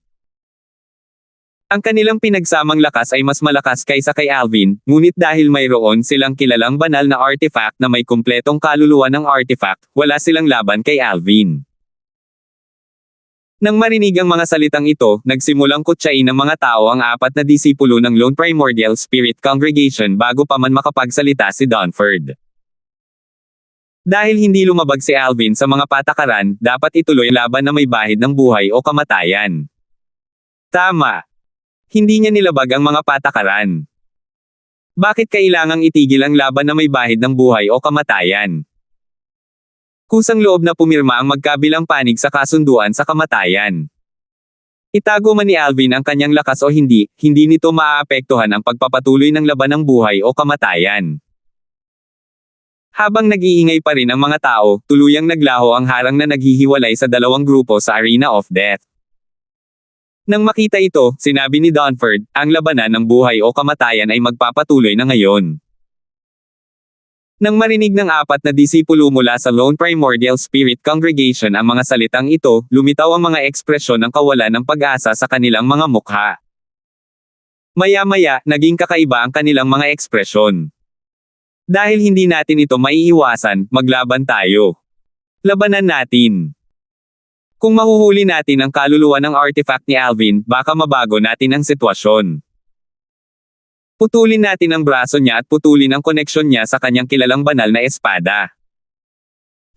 Ang kanilang pinagsamang lakas ay mas malakas kaysa kay Alvin, ngunit dahil mayroon silang kilalang banal na artifact na may kumpletong kaluluwa ng artifact, wala silang laban kay Alvin. Nang marinig ang mga salitang ito, nagsimulang kutsain ng mga tao ang 4 na disipulo ng Lone Primordial Spirit Congregation bago pa man makapagsalita si Dunford. Dahil hindi lumabag si Alvin sa mga patakaran, dapat ituloy ang laban na may bahid ng buhay o kamatayan. Tama. Hindi niya nilabag ang mga patakaran. Bakit kailangang itigil ang laban na may bahid ng buhay o kamatayan? Kusang loob na pumirma ang magkabilang panig sa kasunduan sa kamatayan. Itago man ni Alvin ang kanyang lakas o hindi, hindi nito maaapektuhan ang pagpapatuloy ng laban ng buhay o kamatayan. Habang nag-iingay pa rin ang mga tao, tuluyang naglaho ang harang na naghihiwalay sa 2 grupo sa Arena of Death. Nang makita ito, sinabi ni Dunford, ang labanan ng buhay o kamatayan ay magpapatuloy na ngayon. Nang marinig ng 4 na disipulo mula sa Lone Primordial Spirit Congregation ang mga salitang ito, lumitaw ang mga ekspresyon ng kawalan ng pag-asa sa kanilang mga mukha. Maya-maya, naging kakaiba ang kanilang mga ekspresyon. Dahil hindi natin ito maiiwasan, maglaban tayo. Labanan natin. Kung mahuhuli natin ang kaluluwa ng artifact ni Alvin, baka mabago natin ang sitwasyon. Putulin natin ang braso niya at putulin ang koneksyon niya sa kanyang kilalang banal na espada.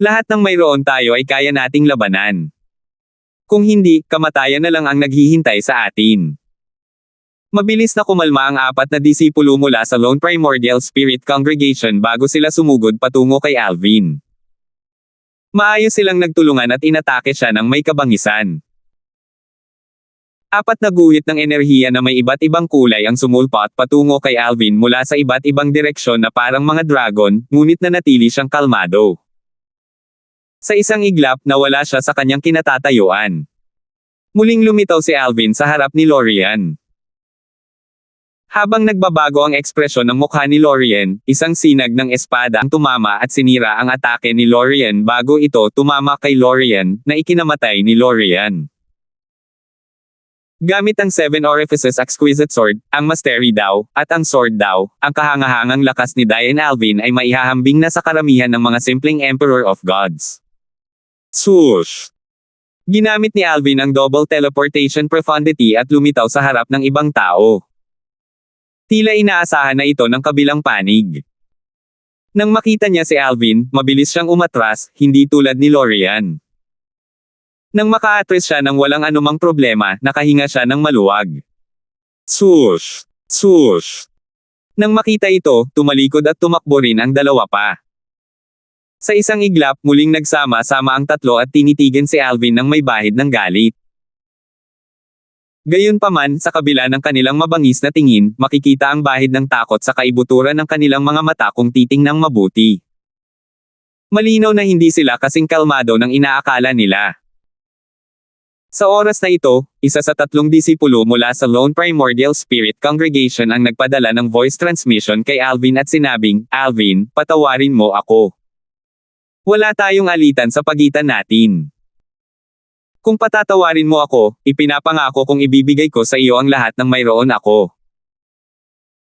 Lahat ng mayroon tayo ay kaya nating labanan. Kung hindi, kamatayan na lang ang naghihintay sa atin. Mabilis na kumalma ang 4 na disipulo mula sa Lone Primordial Spirit Congregation bago sila sumugod patungo kay Alvin. Maayos silang nagtulungan at inatake siya ng may kabangisan. 4 na guhit ng enerhiya na may iba't ibang kulay ang sumulpa at patungo kay Alvin mula sa iba't ibang direksyon na parang mga dragon, ngunit nanatili siyang kalmado. Sa isang iglap, nawala siya sa kanyang kinatatayuan. Muling lumitaw si Alvin sa harap ni Lorien. Habang nagbabago ang ekspresyon ng mukha ni Lorien, isang sinag ng espada ang tumama at sinira ang atake ni Lorien bago ito tumama kay Lorien, na ikinamatay ni Lorien. Gamit ang 7 Orifices Exquisite Sword, ang Mastery daw, at ang Sword daw, ang kahangahangang lakas ni Diane Alvin ay maihahambing na sa karamihan ng mga simpleng Emperor of Gods. Swoosh! Ginamit ni Alvin ang double teleportation profundity at lumitaw sa harap ng ibang tao. Tila inaasahan na ito ng kabilang panig. Nang makita niya si Alvin, mabilis siyang umatras, hindi tulad ni Lorien. Nang maka-atras siya ng walang anumang problema, nakahinga siya ng maluwag. Swoosh! Swoosh! Nang makita ito, tumalikod at tumakbo rin ang 2 pa. Sa isang iglap, muling nagsama-sama ang 3 at tinitigan si Alvin ng may bahid ng galit. Gayunpaman, sa kabila ng kanilang mabangis na tingin, makikita ang bahid ng takot sa kaibuturan ng kanilang mga mata kung titingnang mabuti. Malinaw na hindi sila kasing kalmado ng inaakala nila. Sa oras na ito, isa sa 3 disipulo mula sa Lone Primordial Spirit Congregation ang nagpadala ng voice transmission kay Alvin at sinabing, Alvin, patawarin mo ako. Wala tayong alitan sa pagitan natin. Kung patatawarin mo ako, ipinapangako kong ibibigay ko sa iyo ang lahat ng mayroon ako.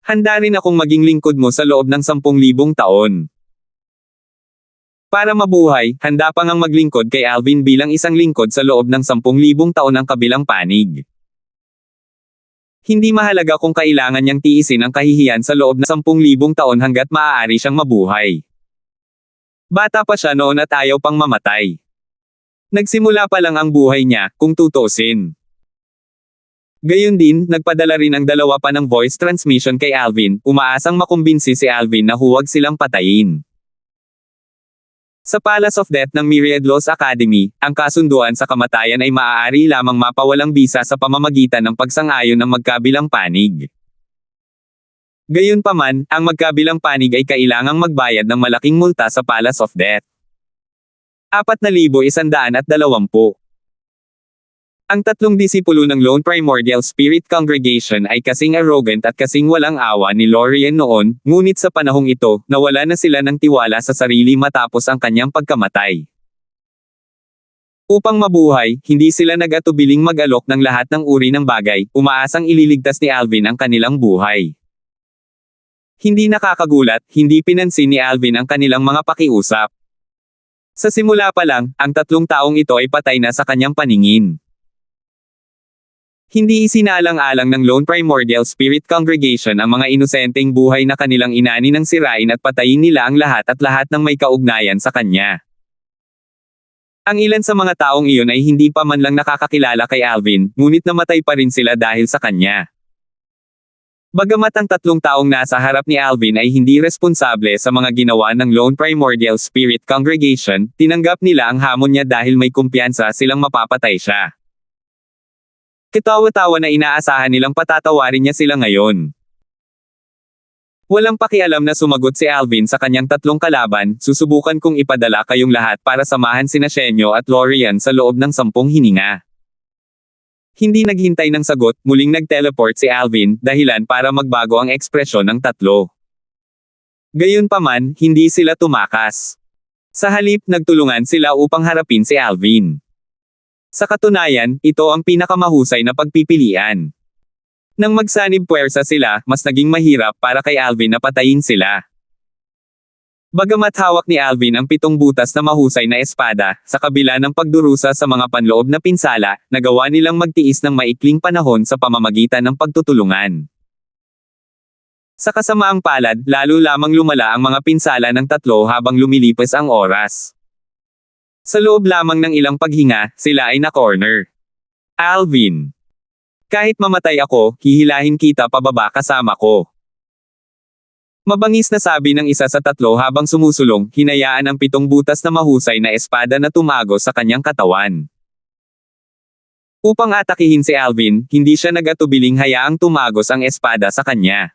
Handa rin akong maging lingkod mo sa loob ng 10,000 taon. Para mabuhay, handa pa ngang maglingkod kay Alvin bilang isang lingkod sa loob ng 10,000 taon ng kabilang panig. Hindi mahalaga kung kailangan niyang tiisin ang kahihiyan sa loob ng 10,000 taon hanggat maaari siyang mabuhay. Bata pa siya noon at ayaw pang mamatay. Nagsimula pa lang ang buhay niya, kung tutuusin. Gayon din, nagpadala rin ang dalawa pa ng voice transmission kay Alvin, umaasang makumbinsi si Alvin na huwag silang patayin. Sa Palace of Death ng Myriad Laws Academy, ang kasunduan sa kamatayan ay maaari lamang mapawalang bisa sa pamamagitan ng pagsang-ayon ng magkabilang panig. Gayunpaman, ang magkabilang panig ay kailangang magbayad ng malaking multa sa Palace of Death. 4,120. Ang tatlong disipulo ng Lone Primordial Spirit Congregation ay kasing arrogant at kasing walang awa ni Lorien noon, ngunit sa panahong ito, nawala na sila ng tiwala sa sarili matapos ang kanyang pagkamatay. Upang mabuhay, hindi sila nag-atubiling mag-alok ng lahat ng uri ng bagay, umaasang ililigtas ni Alvin ang kanilang buhay. Hindi nakakagulat, hindi pinansin ni Alvin ang kanilang mga pakiusap. Sa simula pa lang, ang tatlong taong ito ay patay na sa kanyang paningin. Hindi isinalang-alang ng Lone Primordial Spirit Congregation ang mga inosenteng buhay na kanilang inani ng sirain at patayin nila ang lahat ng may kaugnayan sa kanya. Ang ilan sa mga taong iyon ay hindi pa man lang nakakakilala kay Alvin, ngunit namatay pa rin sila dahil sa kanya. Bagamat ang tatlong taong nasa harap ni Alvin ay hindi responsable sa mga ginawa ng Lone Primordial Spirit Congregation, tinanggap nila ang hamon niya dahil may kumpiyansa silang mapapatay siya. Kitawa-tawa na inaasahan nilang patatawarin niya sila ngayon. Walang pakialam na sumagot si Alvin sa kanyang tatlong kalaban, susubukan kong ipadala kayong lahat para samahan sina Shenyo at Lorien sa loob ng 10 hininga. Hindi naghintay ng sagot, muling nag-teleport si Alvin, dahilan para magbago ang ekspresyon ng tatlo. Gayunpaman, hindi sila tumakas. Sa halip, nagtulungan sila upang harapin si Alvin. Sa katunayan, ito ang pinakamahusay na pagpipilian. Nang magsanib puwersa sila, mas naging mahirap para kay Alvin na patayin sila. Bagamat hawak ni Alvin ang 7 butas na mahusay na espada, sa kabila ng pagdurusa sa mga panloob na pinsala, nagawa nilang magtiis ng maikling panahon sa pamamagitan ng pagtutulungan. Sa kasamaang palad, lalo lamang lumala ang mga pinsala ng tatlo habang lumilipas ang oras. Sa loob lamang ng ilang paghinga, sila ay na-corner. Alvin. Kahit mamatay ako, hihilahin kita pababa kasama ko. Mabangis na sabi ng isa sa tatlo habang sumusulong, hinayaan ang 7 butas na mahusay na espada na tumago sa kanyang katawan. Upang atakihin si Alvin, hindi siya nag-atubiling hayaang tumagos ang espada sa kanya.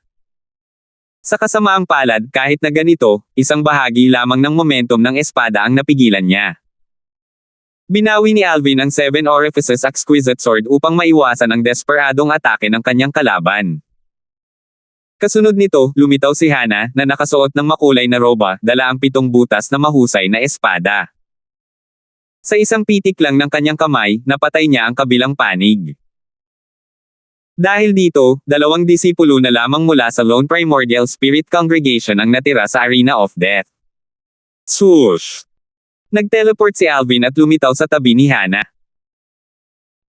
Sa kasamaang palad, kahit na ganito, isang bahagi lamang ng momentum ng espada ang napigilan niya. Binawi ni Alvin ang 7 Orifices Exquisite Sword upang maiwasan ang desperadong atake ng kanyang kalaban. Kasunod nito, lumitaw si Hana, na nakasuot ng makulay na roba, dala ang 7 butas na mahusay na espada. Sa isang pitik lang ng kanyang kamay, napatay niya ang kabilang panig. Dahil dito, 2 disipulo na lamang mula sa Lone Primordial Spirit Congregation ang natira sa Arena of Death. Swoosh! Nag-teleport si Alvin at lumitaw sa tabi ni Hana.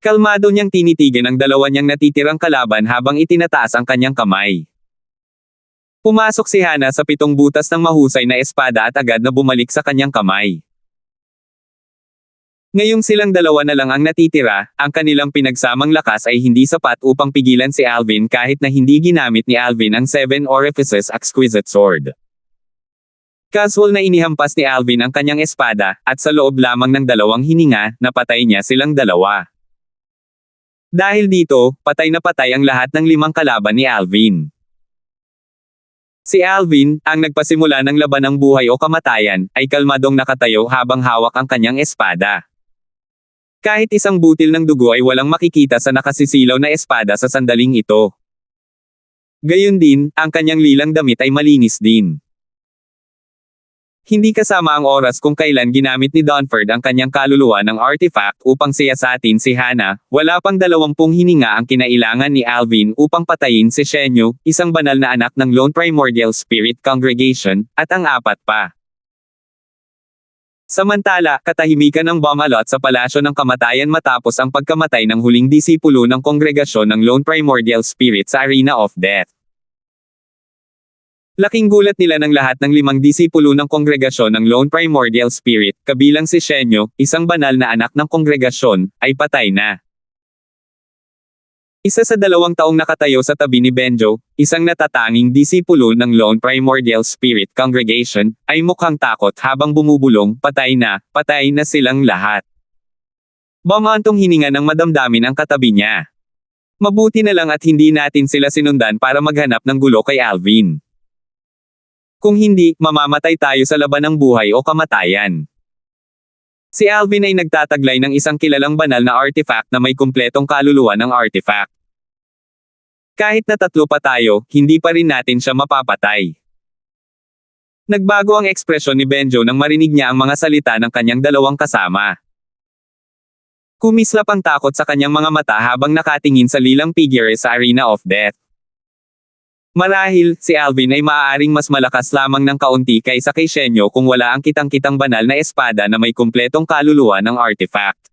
Kalmado niyang tinitigan ang dalawa niyang natitirang kalaban habang itinataas ang kanyang kamay. Pumasok si Hana sa 7 butas ng mahusay na espada at agad na bumalik sa kanyang kamay. Ngayong silang dalawa na lang ang natitira, ang kanilang pinagsamang lakas ay hindi sapat upang pigilan si Alvin kahit na hindi ginamit ni Alvin ang 7 Orifices Exquisite Sword. Casual na inihampas ni Alvin ang kanyang espada, at sa loob lamang ng 2 hininga, napatay niya silang dalawa. Dahil dito, patay na patay ang lahat ng 5 kalaban ni Alvin. Si Alvin, ang nagpasimula ng labanang buhay o kamatayan, ay kalmadong nakatayo habang hawak ang kanyang espada. Kahit isang butil ng dugo ay walang makikita sa nakasisilaw na espada sa sandaling ito. Gayon din, ang kanyang lilang damit ay malinis din. Hindi kasama ang oras kung kailan ginamit ni Dunford ang kanyang kaluluwa ng artifact upang siyasatin si Hana, wala pang 20 hininga ang kinailangan ni Alvin upang patayin si Shenyo, isang banal na anak ng Lone Primordial Spirit Congregation, at ang 4 pa. Samantala, katahimikan ng Bamalot sa Palasyo ng Kamatayan matapos ang pagkamatay ng huling disipulo ng kongregasyon ng Lone Primordial Spirit sa Arena of Death. Laking gulat nila ng lahat ng 5 disipulo ng kongregasyon ng Lone Primordial Spirit, kabilang si Shenyo, isang banal na anak ng kongregasyon, ay patay na. Isa sa 2 taong nakatayo sa tabi ni Benjo, isang natatanging disipulo ng Lone Primordial Spirit Congregation, ay mukhang takot habang bumubulong, patay na silang lahat. Bumantong hininga ng madamdamin ang katabi niya. Mabuti na lang at hindi natin sila sinundan para maghanap ng gulo kay Alvin. Kung hindi, mamamatay tayo sa laban ng buhay o kamatayan. Si Alvin ay nagtataglay ng isang kilalang banal na artifact na may kumpletong kaluluwa ng artifact. Kahit na 3 pa tayo, hindi pa rin natin siya mapapatay. Nagbago ang ekspresyon ni Benjo nang marinig niya ang mga salita ng kanyang 2 kasama. Kumislap ang takot sa kanyang mga mata habang nakatingin sa lilang figure sa Arena of Death. Marahil, si Alvin ay maaaring mas malakas lamang ng kaunti kaysa kay Shenyo kung wala ang kitang-kitang banal na espada na may kumpletong kaluluwa ng artifact.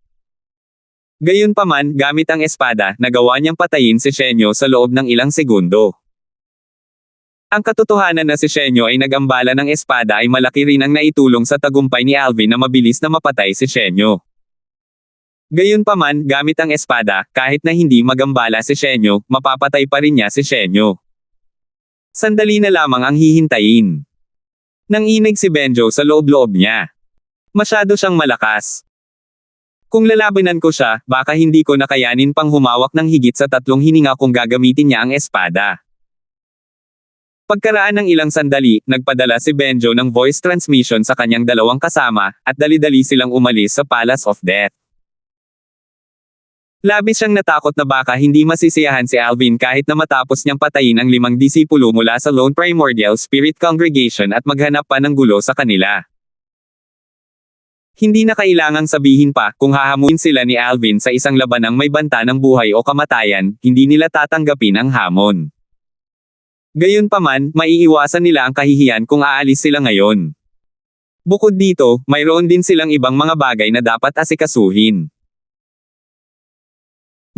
Gayunpaman, gamit ang espada, nagawa niyang patayin si Shenyo sa loob ng ilang segundo. Ang katotohanan na si Shenyo ay nagambala ng espada ay malaki rin ang naitulong sa tagumpay ni Alvin na mabilis na mapatay si Shenyo. Gayunpaman, gamit ang espada, kahit na hindi magambala si Shenyo, mapapatay pa rin niya si Shenyo. Sandali na lamang ang hihintayin. Nanginig si Benjo sa loob-loob niya. Masyado siyang malakas. Kung lalabanan ko siya, baka hindi ko nakayanin pang humawak ng higit sa 3 hininga kung gagamitin niya ang espada. Pagkaraan ng ilang sandali, nagpadala si Benjo ng voice transmission sa kanyang 2 kasama, at dali-dali silang umalis sa Palace of Death. Labis siyang natakot na baka hindi masisiyahan si Alvin kahit na matapos niyang patayin ang 5 disipulo mula sa Lone Primordial Spirit Congregation at maghanap pa ng gulo sa kanila. Hindi na kailangang sabihin pa, kung hahamuin sila ni Alvin sa isang labanang may banta ng buhay o kamatayan, hindi nila tatanggapin ang hamon. Gayunpaman, maiiwasan nila ang kahihiyan kung aalis sila ngayon. Bukod dito, mayroon din silang ibang mga bagay na dapat asikasuhin.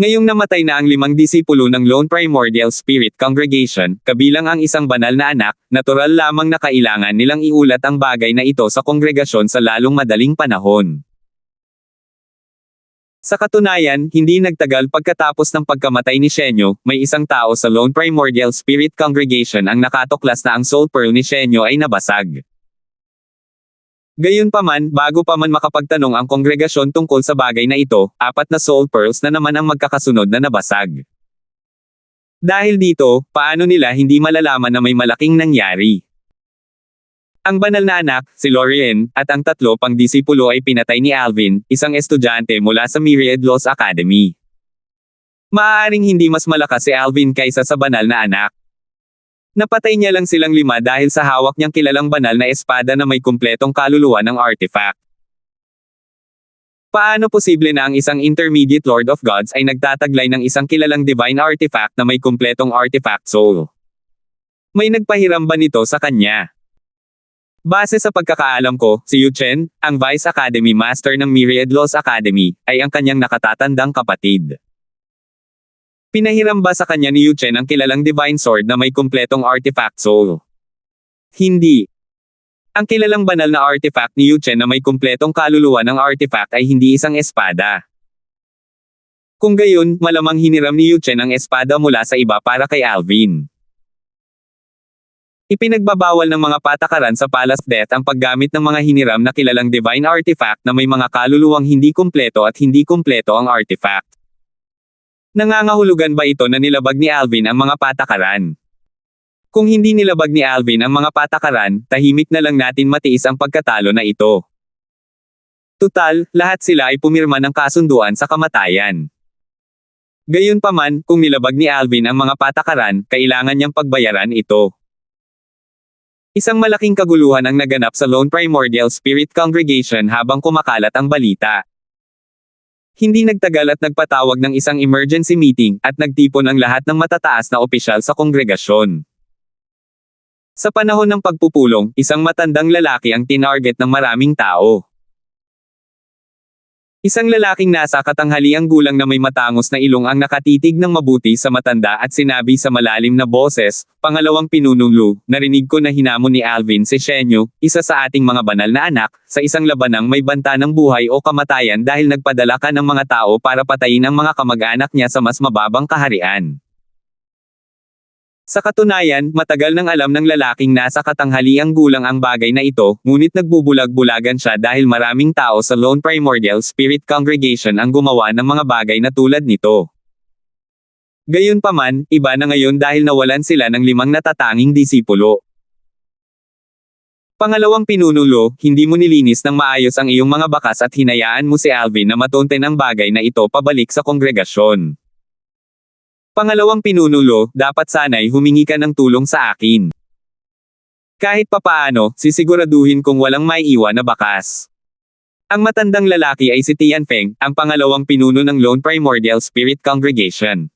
Ngayong namatay na ang 5 disipulo ng Lone Primordial Spirit Congregation, kabilang ang isang banal na anak, natural lamang na kailangan nilang iulat ang bagay na ito sa kongregasyon sa lalong madaling panahon. Sa katunayan, hindi nagtagal pagkatapos ng pagkamatay ni Shenyo, may isang tao sa Lone Primordial Spirit Congregation ang nakatuklas na ang Soul Pearl ni Shenyo ay nabasag. Gayunpaman, bago pa man makapagtanong ang kongregasyon tungkol sa bagay na ito, 4 na Soul Pearls na naman ang magkakasunod na nabasag. Dahil dito, paano nila hindi malalaman na may malaking nangyari? Ang banal na anak, si Lorien, at ang 3 pang disipulo ay pinatay ni Alvin, isang estudyante mula sa Myriad Laws Academy. Maaaring hindi mas malakas si Alvin kaysa sa banal na anak. Napatay niya lang silang 5 dahil sa hawak niyang kilalang banal na espada na may kumpletong kaluluwa ng artifact. Paano posible na ang isang intermediate Lord of Gods ay nagtataglay ng isang kilalang divine artifact na may kumpletong artifact soul? May nagpahiram ba nito sa kanya? Base sa pagkakaalam ko, si Yu Chen, ang Vice Academy Master ng Myriad Laws Academy, ay ang kanyang nakatatandang kapatid. Pinahiram ba sa kanya ni Yu Chen ang kilalang divine sword na may kumpletong artifact soul? Hindi. Ang kilalang banal na artifact ni Yu Chen na may kumpletong kaluluwa ng artifact ay hindi isang espada. Kung gayon, malamang hiniram ni Yu Chen ang espada mula sa iba para kay Alvin. Ipinagbabawal ng mga patakaran sa Palace of Death ang paggamit ng mga hiniram na kilalang divine artifact na may mga kaluluwang hindi kumpleto at hindi kumpleto ang artifact. Nangangahulugan ba ito na nilabag ni Alvin ang mga patakaran? Kung hindi nilabag ni Alvin ang mga patakaran, tahimik na lang natin matiis ang pagkatalo na ito. Tutal, lahat sila ay pumirma ng kasunduan sa kamatayan. Gayunpaman, kung nilabag ni Alvin ang mga patakaran, kailangan niyang pagbayaran ito. Isang malaking kaguluhan ang naganap sa Lone Primordial Spirit Congregation habang kumakalat ang balita. Hindi nagtagal at nagpatawag ng isang emergency meeting, at nagtipon ang lahat ng matataas na opisyal sa kongregasyon. Sa panahon ng pagpupulong, isang matandang lalaki ang tinarget ng maraming tao. Isang lalaking nasa katanghaliang gulang na may matangos na ilong ang nakatitig ng mabuti sa matanda at sinabi sa malalim na boses, "Pangalawang pinunong Lu, narinig ko na hinamon ni Alvin si Shenyo, isa sa ating mga banal na anak, sa isang labanang may banta ng buhay o kamatayan dahil nagpadala ka ng mga tao para patayin ang mga kamag-anak niya sa mas mababang kaharian." Sa katunayan, matagal nang alam ng lalaking nasa katanghaliang gulang ang bagay na ito, ngunit nagbubulag-bulagan siya dahil maraming tao sa Lone Primordial Spirit Congregation ang gumawa ng mga bagay na tulad nito. Gayunpaman, iba na ngayon dahil nawalan sila ng 5 natatanging disipulo. Pangalawang pinunulo, hindi mo nilinis ng maayos ang iyong mga bakas at hinayaan mo si Alvin na matonten ang bagay na ito pabalik sa kongregasyon. Pangalawang pinunulo, dapat sana'y humingi ka ng tulong sa akin. Kahit papaano, sisiguraduhin kong walang maiiwan na bakas. Ang matandang lalaki ay si Tianfeng, ang pangalawang pinuno ng Lone Primordial Spirit Congregation.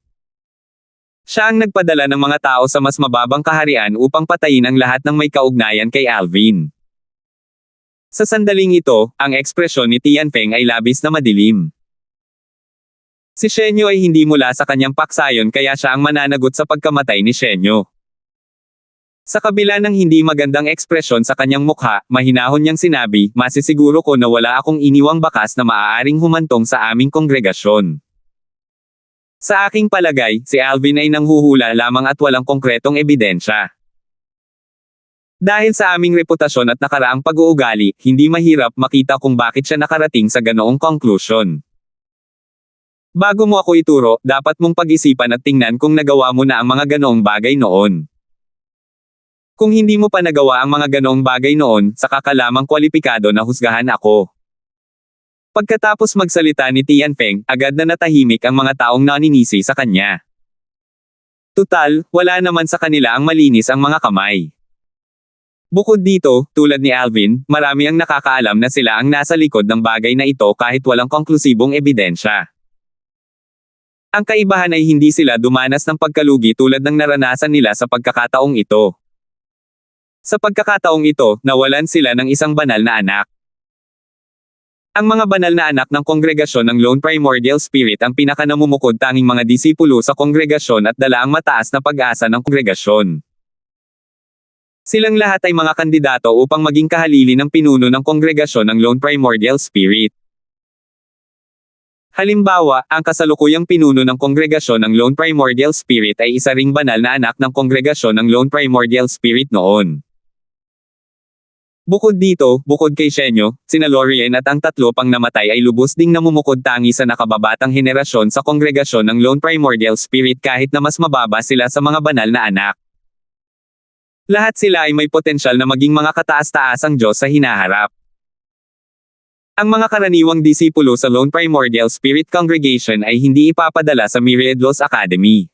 Siya ang nagpadala ng mga tao sa mas mababang kaharian upang patayin ang lahat ng may kaugnayan kay Alvin. Sa sandaling ito, ang ekspresyon ni Tianfeng ay labis na madilim. Si Shenyo ay hindi mula sa kanyang paksayon kaya siya ang mananagot sa pagkamatay ni Shenyo. Sa kabila ng hindi magandang ekspresyon sa kanyang mukha, mahinahon niyang sinabi, "Masisiguro ko na wala akong iniwang bakas na maaaring humantong sa aming kongregasyon." Sa aking palagay, si Alvin ay nanghuhula lamang at walang konkretong ebidensya. Dahil sa aming reputasyon at nakaraang pag-uugali, hindi mahirap makita kung bakit siya nakarating sa ganoong conclusion. Bago mo ako ituro, dapat mong pag-isipan at tingnan kung nagawa mo na ang mga ganoong bagay noon. Kung hindi mo pa nagawa ang mga ganoong bagay noon, saka ka lamang kwalipikado na husgahan ako. Pagkatapos magsalita ni Tianfeng, agad na natahimik ang mga taong naninisi sa kanya. Tutal, wala naman sa kanila ang malinis ang mga kamay. Bukod dito, tulad ni Alvin, marami ang nakakaalam na sila ang nasa likod ng bagay na ito kahit walang konklusibong ebidensya. Ang kaibahan ay hindi sila dumanas ng pagkalugi tulad ng naranasan nila sa pagkakataong ito. Sa pagkakataong ito, nawalan sila ng isang banal na anak. Ang mga banal na anak ng kongregasyon ng Lone Primordial Spirit ang pinakanamumukod tanging mga disipulo sa kongregasyon at dala ang mataas na pag-asa ng kongregasyon. Silang lahat ay mga kandidato upang maging kahalili ng pinuno ng kongregasyon ng Lone Primordial Spirit. Halimbawa, ang kasalukuyang pinuno ng kongregasyon ng Lone Primordial Spirit ay isa ring banal na anak ng kongregasyon ng Lone Primordial Spirit noon. Bukod dito, bukod kay Shenyo, sina Lorien at ang 3 pang namatay ay lubos ding namumukod tangi sa nakababatang henerasyon sa kongregasyon ng Lone Primordial Spirit kahit na mas mababa sila sa mga banal na anak. Lahat sila ay may potensyal na maging mga kataas-taasang Diyos sa hinaharap. Ang mga karaniwang disipulo sa Lone Primordial Spirit Congregation ay hindi ipapadala sa Myriad Laws Academy.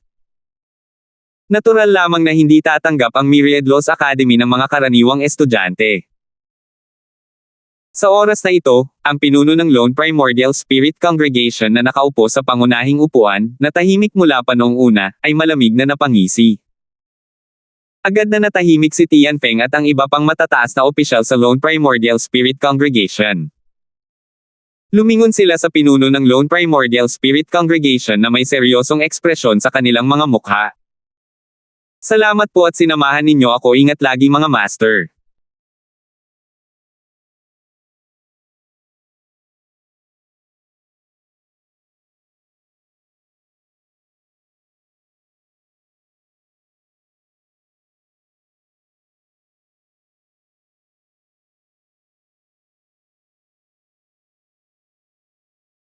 Natural lamang na hindi tatanggap ang Myriad Laws Academy ng mga karaniwang estudyante. Sa oras na ito, ang pinuno ng Lone Primordial Spirit Congregation na nakaupo sa pangunahing upuan, na tahimik mula pa noong una, ay malamig na napangisi. Agad na natahimik si Tianfeng at ang iba pang matataas na opisyal sa Lone Primordial Spirit Congregation. Lumingon sila sa pinuno ng Lone Primordial Spirit Congregation na may seryosong ekspresyon sa kanilang mga mukha. "Salamat po at sinamahan ninyo ako, ingat lagi mga master."